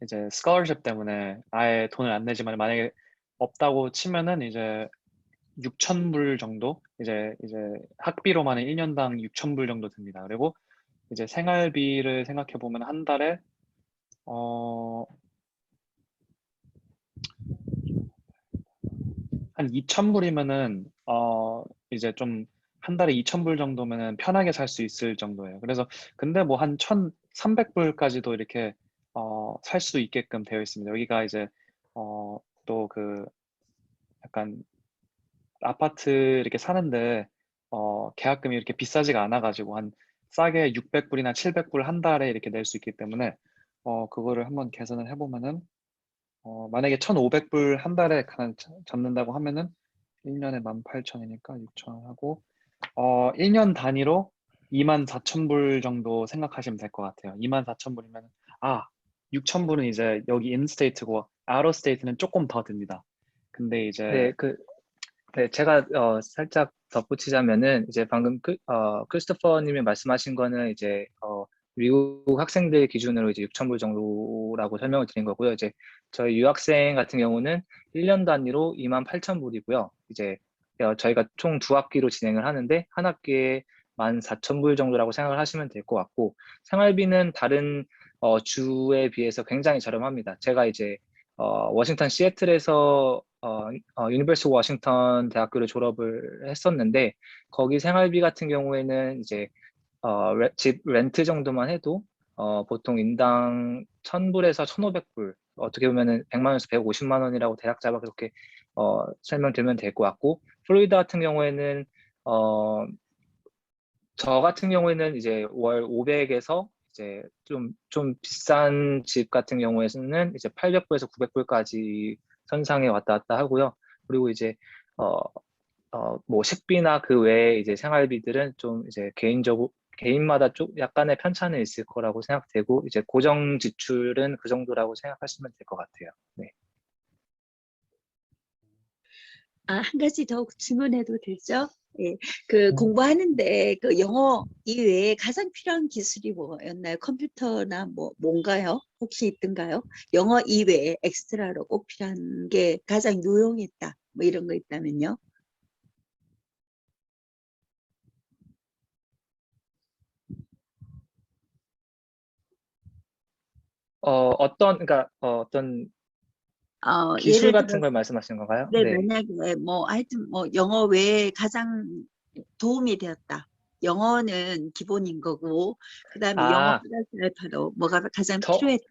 Speaker 1: 이제 스콜러십 때문에 아예 돈을 안 내지만 만약에 없다고 치면은 이제 6천 불 정도 이제 학비로만은 1년당 6천 불 정도 듭니다. 그리고 이제 생활비를 생각해 보면 한 달에 어, 한 2천 불이면은 이제 좀 한 달에 2천 불 정도면은 편하게 살 수 있을 정도예요. 그래서 근데 뭐 한 1,300불까지도 이렇게 살 수 있게끔 되어 있습니다. 여기가 이제 또 그 약간 아파트 이렇게 사는데 계약금이 이렇게 비싸지가 않아 가지고 한 싸게 600불이나 700불 한 달에 이렇게 낼 수 있기 때문에 그거를 한번 계산을 해보면은 만약에 1,500불 한 달에 잡는다고 하면은 1년에 18,000이니까 6,000 하고 1년 단위로 24,000불 정도 생각하시면 될 것 같아요. 24,000불이면 6,000불은 이제 여기 인스테이트고 아웃 오브 스테이트는 조금 더 듭니다. 근데 이제
Speaker 2: 네, 네, 제가 살짝 덧붙이자면은 이제 방금 크리스토퍼님이 말씀하신 거는 이제 미국 학생들 기준으로 이제 6,000불 정도라고 설명을 드린 거고요. 이제 저희 유학생 같은 경우는 1년 단위로 28,000불이고요. 이제 저희가 총 2학기로 진행을 하는데 한 학기에 14,000불 정도라고 생각을 하시면 될 것 같고 생활비는 다른 주에 비해서 굉장히 저렴합니다. 제가 이제 워싱턴 시애틀에서 유니버시티 워싱턴 대학교를 졸업을 했었는데 거기 생활비 같은 경우에는 이제 집 렌트 정도만 해도 보통 인당 1,000불에서 1,500불 어떻게 보면은 100만 원에서 150만 원이라고 대략 잡아 그렇게 설명드리면 될 것 같고 플로리다 같은 경우에는 저 같은 경우에는 이제 월 500에서 이제 좀 비싼 집 같은 경우에는 이제 800불에서 900불까지 선상에 왔다 갔다 하고요. 그리고 이제 뭐 식비나 그 외에 이제 생활비들은 좀 이제 개인마다 좀 약간의 편차는 있을 거라고 생각되고 이제 고정 지출은 그 정도라고 생각하시면 될 것 같아요. 네.
Speaker 5: 한 가지 더 질문해도 되죠? 예, 그 공부하는데 그 영어 이외에 가장 필요한 기술이 뭐였나요? 컴퓨터나 뭔가요? 혹시 있던가요? 영어 이외에 엑스트라로 꼭 필요한 게 가장 유용했다. 뭐 이런 거 있다면요?
Speaker 2: 그러니까 어떤 기술
Speaker 5: 예를
Speaker 2: 같은
Speaker 5: 들어서
Speaker 2: 걸 말씀하시는 건가요?
Speaker 5: 네,
Speaker 2: 네.
Speaker 5: 만약에 하여튼 영어 외에 가장 도움이 되었다. 영어는 기본인 거고 그다음에 영어
Speaker 2: 아,
Speaker 5: 플러스 알파로 뭐가 가장
Speaker 2: 저
Speaker 5: 필요했다.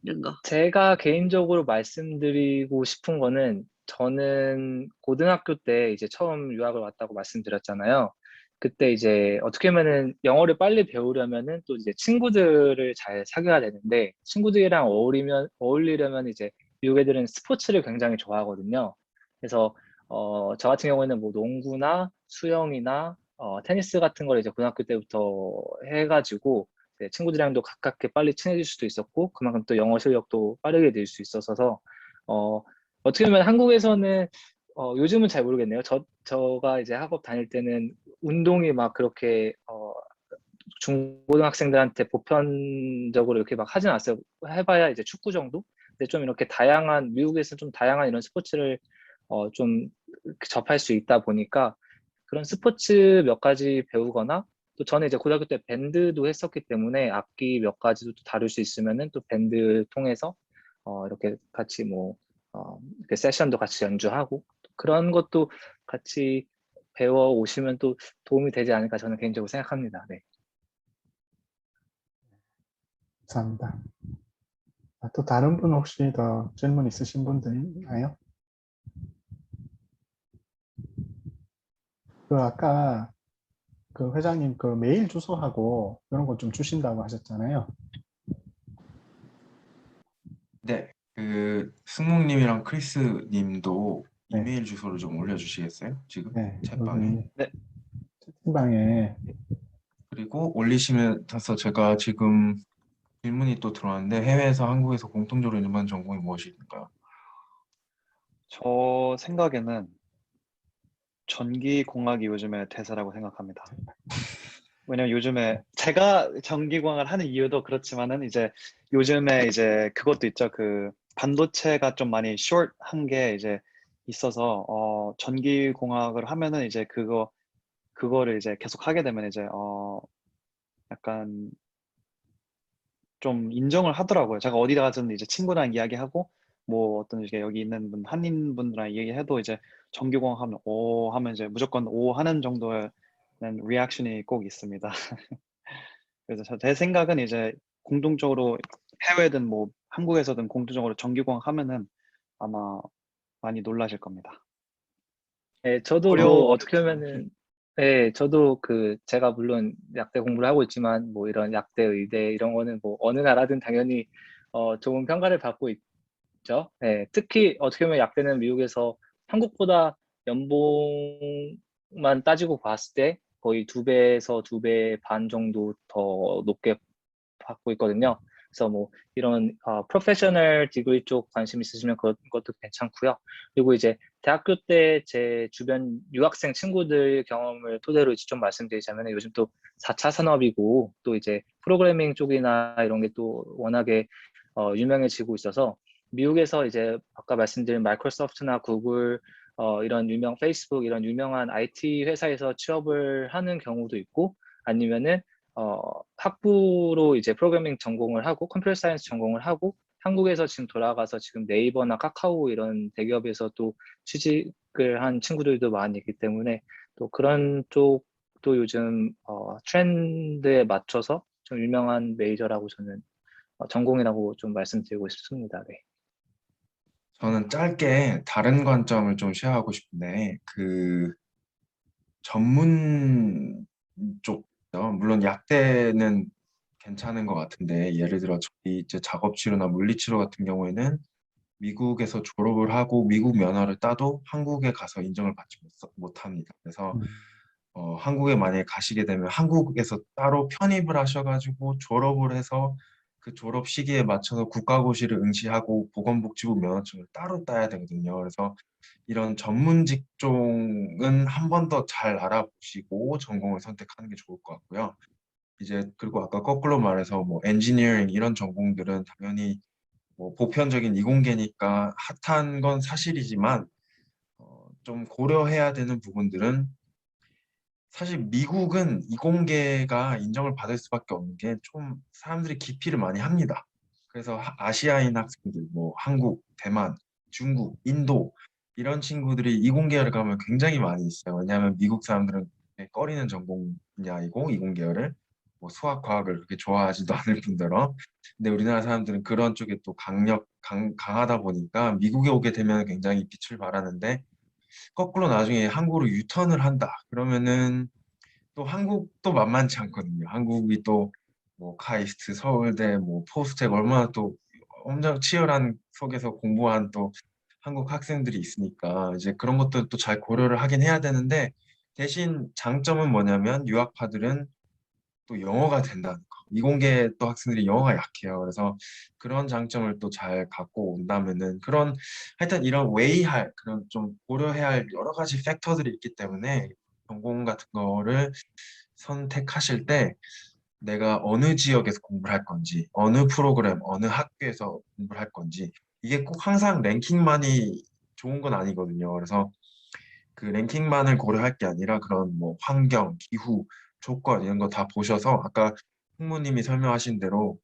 Speaker 5: 이런 거.
Speaker 2: 제가 개인적으로 말씀드리고 싶은 거는 저는 고등학교 때 이제 처음 유학을 왔다고 말씀드렸잖아요. 그때 이제 어떻게 하면은 영어를 빨리 배우려면은 또 이제 친구들을 잘 사귀어야 되는데 친구들이랑 어울리려면 이제 미국 애들은 스포츠를 굉장히 좋아하거든요. 그래서 저 같은 경우에는 뭐 농구나 수영이나 테니스 같은 걸 이제 고등학교 때부터 해가지고 이제 친구들이랑도 가깝게 빨리 친해질 수도 있었고 그만큼 또 영어 실력도 빠르게 늘 수 있어서 어떻게 보면 한국에서는 요즘은 잘 모르겠네요. 저가 이제 학업 다닐 때는 운동이 막 그렇게 중고등학생들한테 보편적으로 이렇게 막 하진 않았어요. 해봐야 이제 축구 정도? 근데 좀 이렇게 미국에서 좀 다양한 이런 스포츠를 좀 접할 수 있다 보니까 그런 스포츠 몇 가지 배우거나 또 저는 이제 고등학교 때 밴드도 했었기 때문에 악기 몇 가지도 또 다룰 수 있으면은 또 밴드 통해서 이렇게 같이 뭐 이렇게 세션도 같이 연주하고 그런 것도 같이 배워 오시면 또 도움이 되지 않을까 저는 개인적으로 생각합니다. 네.
Speaker 3: 감사합니다. 또 다른 분 혹시 더 질문 있으신 분들 있나요? 그 아까 그 회장님 그 메일 주소하고 이런 거 좀 주신다고 하셨잖아요.
Speaker 4: 네, 그 승목님이랑 크리스님도
Speaker 3: 네.
Speaker 4: 이메일 주소를 좀 올려주시겠어요? 지금
Speaker 3: 네,
Speaker 4: 채방에.
Speaker 3: 여기
Speaker 1: 네.
Speaker 3: 채팅방에
Speaker 4: 그리고 올리시면서 제가 지금 질문이 또 들어왔는데 해외에서 한국에서 공통적으로 일반 전공이 무엇일까요?
Speaker 1: 저 생각에는 전기공학이 요즘의 대세라고 생각합니다. 왜냐면 요즘에 제가 전기공학을 하는 이유도 그렇지만은 이제 요즘에 이제 그것도 있죠. 그 반도체가 좀 많이 short한 게 이제 있어서 전기공학을 하면은 이제 그거를 이제 계속 하게 되면 이제 약간 좀 인정을 하더라고요. 제가 어디 가든 이제 친구랑 이야기하고 뭐 어떤 이제 여기 있는 한인 분들랑 얘기해도 이제 전기공학 하면 오 하면 이제 무조건 오 하는 정도의 리액션이 꼭 있습니다. 그래서 제 생각은 이제 공동적으로 해외든 뭐 한국에서든 공동적으로 전기공학 하면은 아마 많이 놀라실 겁니다.
Speaker 2: 네, 저도 뭐
Speaker 1: 어려워.
Speaker 2: 어떻게 하면은 네, 저도 제가 물론 약대 공부를 하고 있지만 뭐 이런 약대 의대 이런 거는 뭐 어느 나라든 당연히 좋은 평가를 받고 있죠. 네, 특히 어떻게 보면 약대는 미국에서 한국보다 연봉만 따지고 봤을 때 거의 2배에서 2배 반 정도 더 높게 받고 있거든요. 그래서 뭐 이런 프로페셔널 디그리 쪽 관심 있으시면 그것도 괜찮고요. 그리고 이제 대학교 때 제 주변 유학생 친구들 경험을 토대로 이제 좀 말씀드리자면 요즘 또 4차 산업이고 또 이제 프로그래밍 쪽이나 이런 게 또 워낙에 유명해지고 있어서 미국에서 이제 아까 말씀드린 마이크로소프트나 구글 이런 페이스북 이런 유명한 IT 회사에서 취업을 하는 경우도 있고 아니면은 학부로 이제 프로그래밍 전공을 하고 컴퓨터 사이언스 전공을 하고 한국에서 지금 돌아가서 지금 네이버나 카카오 이런 대기업에서 또 취직을 한 친구들도 많이 있기 때문에 또 그런 쪽도 요즘 트렌드에 맞춰서 좀 유명한 메이저라고 저는 전공이라고 좀 말씀드리고 싶습니다. 네.
Speaker 4: 저는 짧게 다른 관점을 좀 쉐어하고 싶은데 그 전문 쪽 물론 약대는 괜찮은 것 같은데 예를 들어 저희 이제 작업치료나 물리치료 같은 경우에는 미국에서 졸업을 하고 미국 면허를 따도 한국에 가서 인정을 받지 못합니다. 그래서
Speaker 3: 음,
Speaker 4: 한국에 만약에 가시게 되면 한국에서 따로 편입을 하셔가지고 졸업을 해서 그 졸업 시기에 맞춰서 국가고시를 응시하고 보건복지부 면허증을 따로 따야 되거든요. 그래서 이런 전문 직종은 한 번 더 잘 알아보시고 전공을 선택하는 게 좋을 것 같고요. 이제 그리고 아까 거꾸로 말해서 뭐 엔지니어링 이런 전공들은 당연히 뭐 보편적인 이공계니까 핫한 건 사실이지만 좀 고려해야 되는 부분들은 사실 미국은 이공계가 인정을 받을 수밖에 없는 게 좀 사람들이 기피를 많이 합니다. 그래서 아시아인 학생들, 뭐 한국, 대만, 중국, 인도 이런 친구들이 이공계를 가면 굉장히 많이 있어요. 왜냐하면 미국 사람들은 꺼리는 전공 분야이고 이공계열을 뭐 수학, 과학을 그렇게 좋아하지도 않을 뿐더러 근데 우리나라 사람들은 그런 쪽에 또 강하다 보니까 미국에 오게 되면 굉장히 빛을 발하는데 거꾸로 나중에 한국으로 유턴을 한다. 그러면은 또 한국도 만만치 않거든요. 한국이 또 뭐 카이스트, 서울대, 뭐 포스텍 얼마나 또 엄청 치열한 속에서 공부한 또 한국 학생들이 있으니까 이제 그런 것도 또 잘 고려를 하긴 해야 되는데 대신 장점은 뭐냐면 유학파들은 또 영어가 된다는 거. 이공계 또 학생들이 영어가 약해요. 그래서 그런 장점을 또 잘 갖고 온다면은 그런 하여튼 이런 웨이할 그런 좀 고려해야 할 여러 가지 팩터들이 있기 때문에 전공 같은 거를 선택하실 때 내가 어느 지역에서 공부를 할 건지, 어느 프로그램, 어느 학교에서 공부를 할 건지 이게 꼭 항상 랭킹만이 좋은 건 아니거든요. 그래서 그 랭킹만을 고려할 게 아니라 그런 뭐 환경, 기후, 조건 이런 거 다 보셔서 아까 홍무님이 설명하신 대로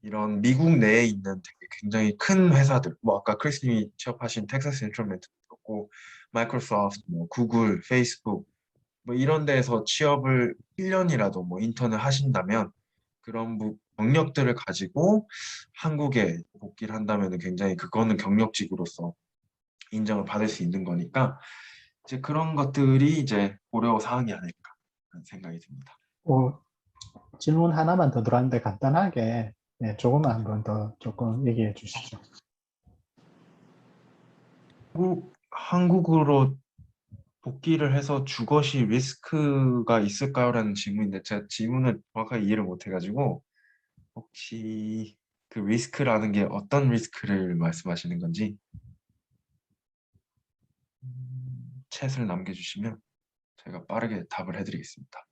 Speaker 4: 이런 미국 내에 있는 되게 굉장히 큰 회사들, 뭐 아까 크리스님이 취업하신 텍사스 인스트루멘트도 그렇고 마이크로소프트, 뭐 구글, 페이스북 뭐 이런 데에서 취업을 1년이라도 뭐 인턴을 하신다면 그런 경력들을 가지고 한국에 복귀를 한다면 굉장히 그거는 경력직으로서 인정을 받을 수 있는 거니까 이제 그런 것들이 이제 고려 사항이 아닐까 하는 생각이 듭니다.
Speaker 3: 질문 하나만 더 들어왔는데 간단하게 조금만 한번 더 조금 얘기해 주시죠.
Speaker 4: 한국으로 복귀를 해서 주거시 리스크가 있을까요? 라는 질문인데 제가 질문을 정확하게 이해를 못 해가지고 혹시 그 리스크라는 게 어떤 리스크를 말씀하시는 건지 챗을 남겨주시면 제가 빠르게 답을 해드리겠습니다.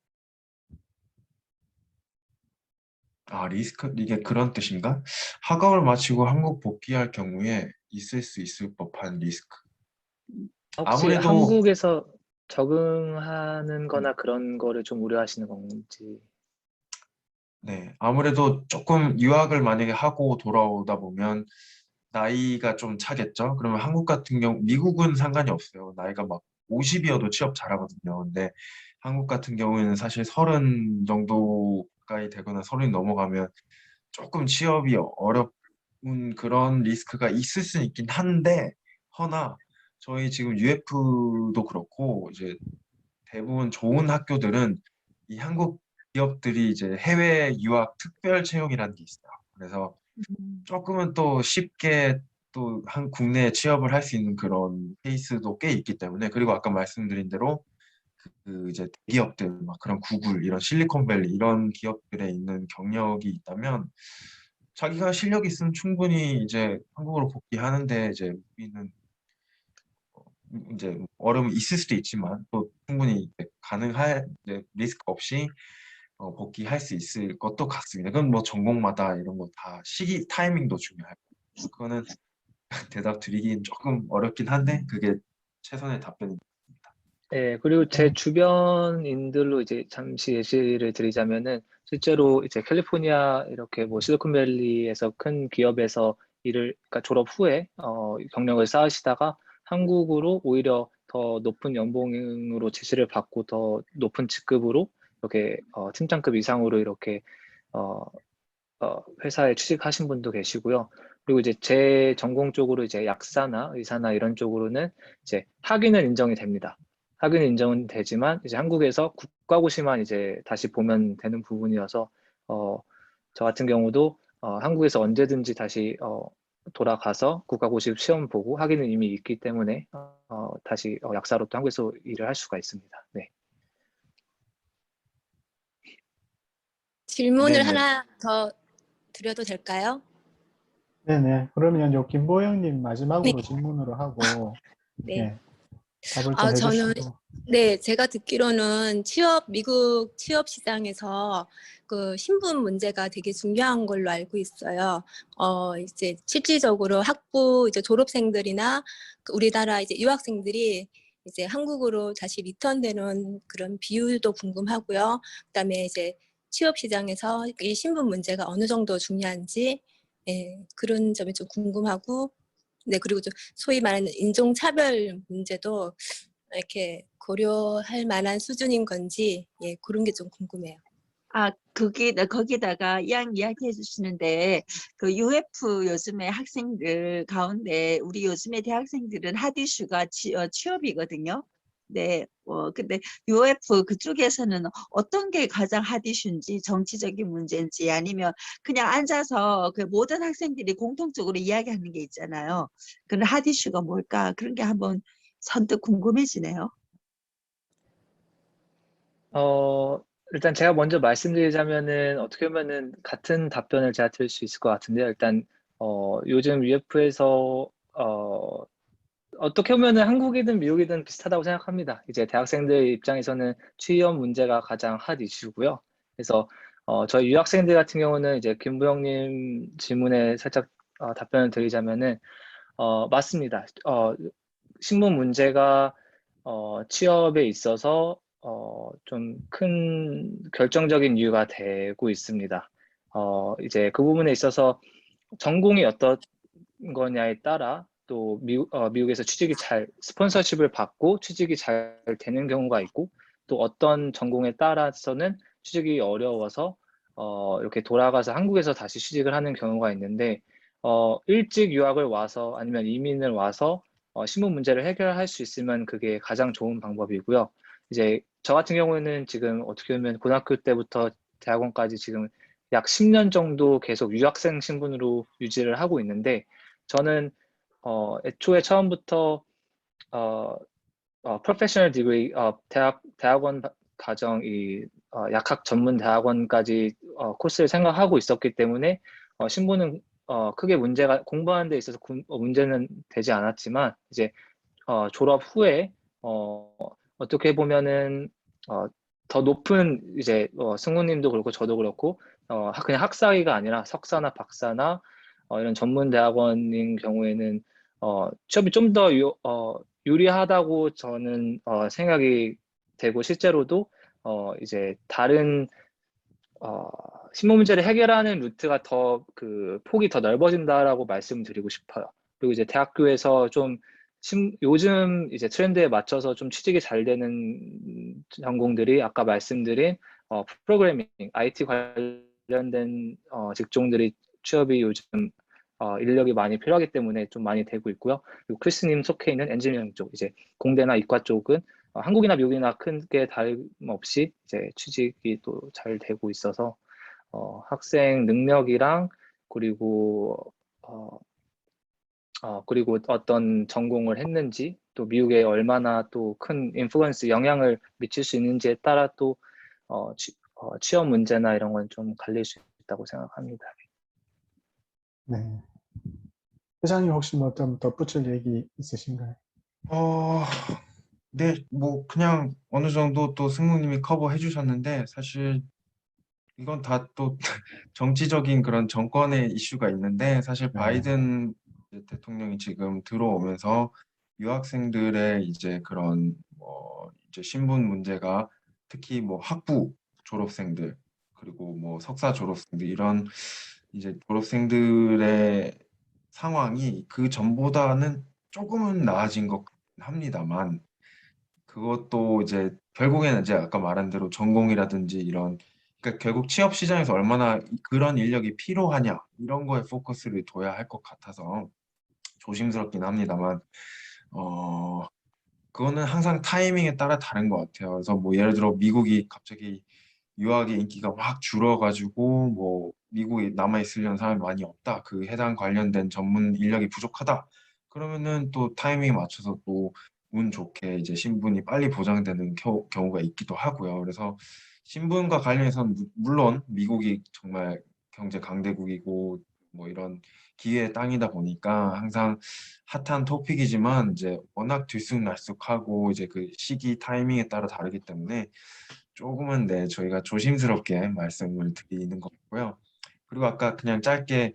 Speaker 4: 아, 리스크? 이게 그런 뜻인가? 학업을 마치고 한국 복귀할 경우에 있을 수 있을 법한 리스크.
Speaker 2: 혹시
Speaker 4: 아무래도
Speaker 2: 한국에서 적응하는 거나 그런 거를 좀 우려하시는 건지.
Speaker 4: 네, 아무래도 조금 유학을 만약에 하고 돌아오다 보면 나이가 좀 차겠죠? 그러면 한국 같은 경우, 미국은 상관이 없어요. 나이가 막 50이어도 취업 잘하거든요. 근데 한국 같은 경우에는 사실 30 정도 가까이 되거나 30 넘어가면 조금 취업이 어려운 그런 리스크가 있을 수 있긴 한데, 허나 저희 지금 UF도 그렇고 이제 대부분 좋은 학교들은 이 한국 기업들이 이제 해외 유학 특별 채용이라는 게 있어요. 그래서 조금은 또 쉽게 또 국내에 취업을 할 수 있는 그런 케이스도 꽤 있기 때문에 그리고 아까 말씀드린 대로 그 이제 기업들 막 그런 구글 이런 실리콘밸리 이런 기업들에 있는 경력이 있다면 자기가 실력이 있으면 충분히 이제 한국으로 복귀하는데 이제 우리는 이제 어려움이 있을 수도 있지만 또 충분히 이제 가능할 이제 리스크 없이 복귀할 수 있을 것도 같습니다. 그건 뭐 전공마다 이런 거 다 시기 타이밍도 중요하고 그거는 대답 드리긴 조금 어렵긴 한데 그게 최선의 답변입니다.
Speaker 2: 네, 그리고 제 주변인들로 이제 잠시 예시를 드리자면은 실제로 이제 캘리포니아 이렇게 뭐 실리콘밸리에서 큰 기업에서 그러니까 졸업 후에 경력을 쌓으시다가 한국으로 오히려 더 높은 연봉으로 지시를 받고 더 높은 직급으로 이렇게 팀장급 이상으로 이렇게 회사에 취직하신 분도 계시고요. 그리고 이제 제 전공 쪽으로 이제 약사나 의사나 이런 쪽으로는 이제 학위는 인정이 됩니다. 학위는 인정은 되지만 이제 한국에서 국가고시만 이제 다시 보면 되는 부분이어서 저 같은 경우도 한국에서 언제든지 다시 돌아가서 국가고시 시험 보고 학위는 이미 있기 때문에 다시 약사로 또 한국에서 일을 할 수가 있습니다. 네.
Speaker 6: 질문을
Speaker 4: 네네.
Speaker 6: 하나 더 드려도 될까요?
Speaker 3: 네네. 그러면 요 김보영님 마지막으로 질문으로 하고
Speaker 6: 네.
Speaker 3: 답을 좀
Speaker 6: 저는
Speaker 3: 해주시고.
Speaker 6: 네, 제가 듣기로는 미국 취업 시장에서 그 신분 문제가 되게 중요한 걸로 알고 있어요. 이제 실질적으로 이제 졸업생들이나 우리나라 이제 유학생들이 이제 한국으로 다시 리턴되는 그런 비율도 궁금하고요. 그다음에 이제 취업 시장에서 이 신분 문제가 어느 정도 중요한지 그런 점이 좀 궁금하고, 네, 그리고 좀 소위 말하는 인종차별 문제도 이렇게 고려할 만한 수준인 건지 그런 게 좀 궁금해요.
Speaker 5: 거기다가 이야기해 주시는데 그 UF 요즘에 학생들 가운데 우리 요즘에 대학생들은 핫 이슈가 취업이거든요. 네, 근데 UF 그쪽에서는 어떤 게 가장 핫 이슈인지, 정치적인 문제인지, 아니면 그냥 앉아서 그 모든 학생들이 공통적으로 이야기하는 게 있잖아요. 그런 핫 이슈가 뭘까? 그런 게 한번 선뜻 궁금해지네요.
Speaker 2: 일단 제가 먼저 말씀드리자면은 어떻게 보면은 같은 답변을 제가 드릴 수 있을 것 같은데요. 일단 요즘 UF에서 어떻게 보면은 한국이든 미국이든 비슷하다고 생각합니다. 이제 대학생들 입장에서는 취업 문제가 가장 핫 이슈고요. 그래서 저희 유학생들 같은 경우는 이제 김부영님 질문에 살짝 답변을 드리자면은 맞습니다. 신분 문제가 취업에 있어서 좀 큰 결정적인 이유가 되고 있습니다. 이제 그 부분에 있어서 전공이 어떤 거냐에 따라 또 미국에서 스폰서십을 받고 취직이 잘 되는 경우가 있고 또 어떤 전공에 따라서는 취직이 어려워서 이렇게 돌아가서 한국에서 다시 취직을 하는 경우가 있는데 일찍 유학을 와서 아니면 이민을 와서 신분 문제를 해결할 수 있으면 그게 가장 좋은 방법이고요. 이제 저 같은 경우에는 지금 어떻게 보면 고등학교 때부터 대학원까지 지금 약 10년 정도 계속 유학생 신분으로 유지를 하고 있는데 저는 애초에 처음부터 프로페셔널 디그리 대학원 과정 약학 전문 대학원까지 코스를 생각하고 있었기 때문에 신분은 크게 공부하는 데 있어서 문제는 되지 않았지만 이제 졸업 후에 어떻게 보면은 더 높은 이제 승우님도 그렇고 저도 그렇고 그냥 학사위가 아니라 석사나 박사나 이런 전문 대학원인 경우에는 취업이 좀 더 유리하다고 저는 생각이 되고 실제로도 이제 다른 신문 문제를 해결하는 루트가 더 그 폭이 더 넓어진다라고 말씀드리고 싶어요. 그리고 이제 대학교에서 좀 요즘 이제 트렌드에 맞춰서 좀 취직이 잘 되는 전공들이 아까 말씀드린 프로그래밍, IT 관련된 직종들이 취업이 요즘 인력이 많이 필요하기 때문에 좀 많이 되고 있고요. 그리고 크리스님 속해 있는 엔지니어링 쪽, 이제 공대나 이과 쪽은 한국이나 미국이나 크게 다름없이 이제 취직이 또 잘 되고 있어서 학생 능력이랑 그리고 그리고 어떤 전공을 했는지 또 미국에 얼마나 또 큰 인플루언스 영향을 미칠 수 있는지에 따라 또 취업 문제나 이런 건 좀 갈릴 수 있다고 생각합니다.
Speaker 3: 네. 회장님 혹시 뭐 좀 덧붙일 얘기 있으신가요?
Speaker 4: 네, 뭐 그냥 어느 정도 또 승무님이 커버해 주셨는데 사실 이건 다 또 정치적인 그런 정권의 이슈가 있는데 사실
Speaker 3: 네.
Speaker 4: 바이든 대통령이 지금 들어오면서 유학생들의 이제 그런 뭐 이제 신분 문제가 특히 뭐 학부 졸업생들 그리고 뭐 석사 졸업생들 이런 이제 졸업생들의 상황이 그 전보다는 조금은 나아진 것 합니다만 그것도 이제 결국에는 이제 아까 말한 대로 전공이라든지 이런 그러니까 결국 취업 시장에서 얼마나 그런 인력이 필요하냐 이런 거에 포커스를 둬야 할 것 같아서 조심스럽긴 합니다만 그거는 항상 타이밍에 따라 다른 것 같아요. 그래서 뭐 예를 들어 미국이 갑자기 유학의 인기가 확 줄어가지고 뭐 미국에 남아있으려는 사람이 많이 없다. 그 해당 관련된 전문 인력이 부족하다. 그러면은 또 타이밍에 맞춰서 또 운 좋게 이제 신분이 빨리 보장되는 경우가 있기도 하고요. 그래서 신분과 관련해서는 물론 미국이 정말 경제 강대국이고 뭐 이런 기회의 땅이다 보니까 항상 핫한 토픽이지만 이제 워낙 들쑥날쑥하고 이제 그 시기 타이밍에 따라 다르기 때문에 조금은 네 저희가 조심스럽게 말씀을 드리는 것 같고요. 그리고 아까 그냥 짧게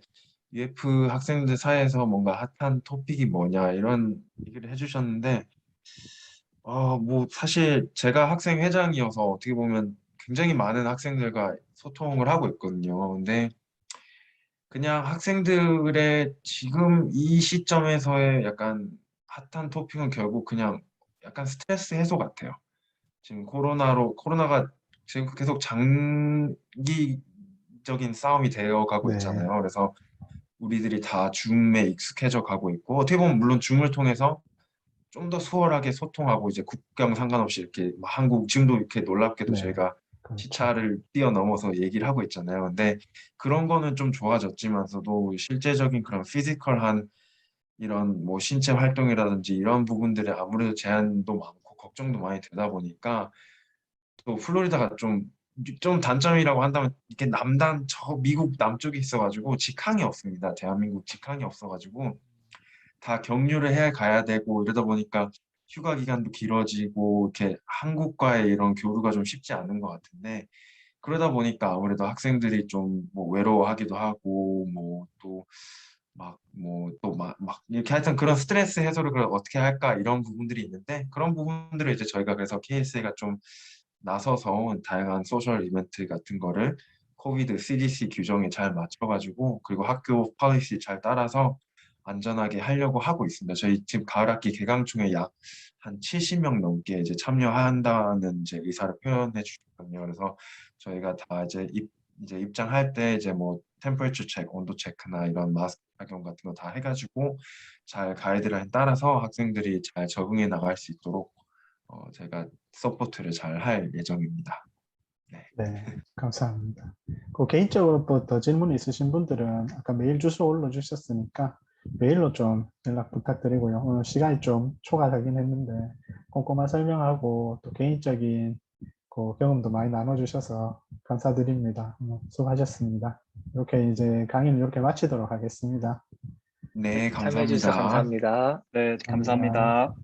Speaker 4: UF 학생들 사이에서 뭔가 핫한 토픽이 뭐냐 이런 얘기를 해주셨는데 뭐 사실 제가 학생 회장이어서 어떻게 보면 굉장히 많은 학생들과 소통을 하고 있거든요. 근데 그냥 학생들의 지금 이 시점에서의 약간 핫한 토픽은 결국 그냥 약간 스트레스 해소 같아요. 지금 코로나가 지금 계속 장기적인 싸움이 되어 가고
Speaker 3: 네.
Speaker 4: 있잖아요. 그래서 우리들이 다 줌에 익숙해져 가고 있고 어떻게 보면 물론 줌을 통해서 좀 더 수월하게 소통하고 이제 국경 상관없이 이렇게 막 한국 지금도 이렇게 놀랍게도
Speaker 3: 네.
Speaker 4: 저희가
Speaker 3: 그렇죠.
Speaker 4: 시차를 뛰어넘어서 얘기를 하고 있잖아요. 근데 그런 거는 좀 좋아졌지만서도 실제적인 그런 피지컬한 이런 뭐 신체 활동이라든지 이런 부분들에 아무래도 제한도 많고 걱정도 많이 되다 보니까 또 플로리다가 좀 단점이라고 한다면 이렇게 저 미국 남쪽에 있어가지고 직항이 없습니다. 대한민국 직항이 없어가지고 다 경유를 해 가야 되고 이러다 보니까 휴가 기간도 길어지고 이렇게 한국과의 이런 교류가 좀 쉽지 않은 것 같은데 그러다 보니까 아무래도 학생들이 좀 뭐 외로워하기도 하고 뭐 또 막 이렇게 하여튼 그런 스트레스 해소를 그럼 어떻게 할까 이런 부분들이 있는데 그런 부분들을 이제 저희가 그래서 KSA가 좀 나서서 다양한 소셜 이벤트 같은 거를 코비드 CDC 규정에 잘 맞춰가지고 그리고 학교 폴리시 잘 따라서 안전하게 하려고 하고 있습니다. 저희 지금 가을 학기 개강총회 약 한 70명 넘게 이제 참여한다는 이제 의사를 표현해 주셨거든요. 그래서 저희가 다 이제 입장할 때 이제 뭐 템퍼레처 체크, 온도 체크나 이런 마스크 착용 같은 거 다 해가지고 잘 가이드라인 따라서 학생들이 잘 적응해 나갈 수 있도록 제가 서포트를 잘 할 예정입니다. 네.
Speaker 3: 네, 감사합니다. 그 개인적으로 또 더 질문 있으신 분들은 아까 메일 주소 올려주셨으니까 메일로 좀 연락 부탁드리고요. 오늘 시간이 좀 초과하긴 했는데 꼼꼼한 설명하고 또 개인적인 그 경험도 많이 나눠주셔서 감사드립니다. 수고하셨습니다. 이렇게 이제 강의는 이렇게 마치도록 하겠습니다.
Speaker 4: 네,
Speaker 2: 참여해 주셔서
Speaker 4: 감사합니다.
Speaker 2: 감사합니다.
Speaker 1: 네, 감사합니다.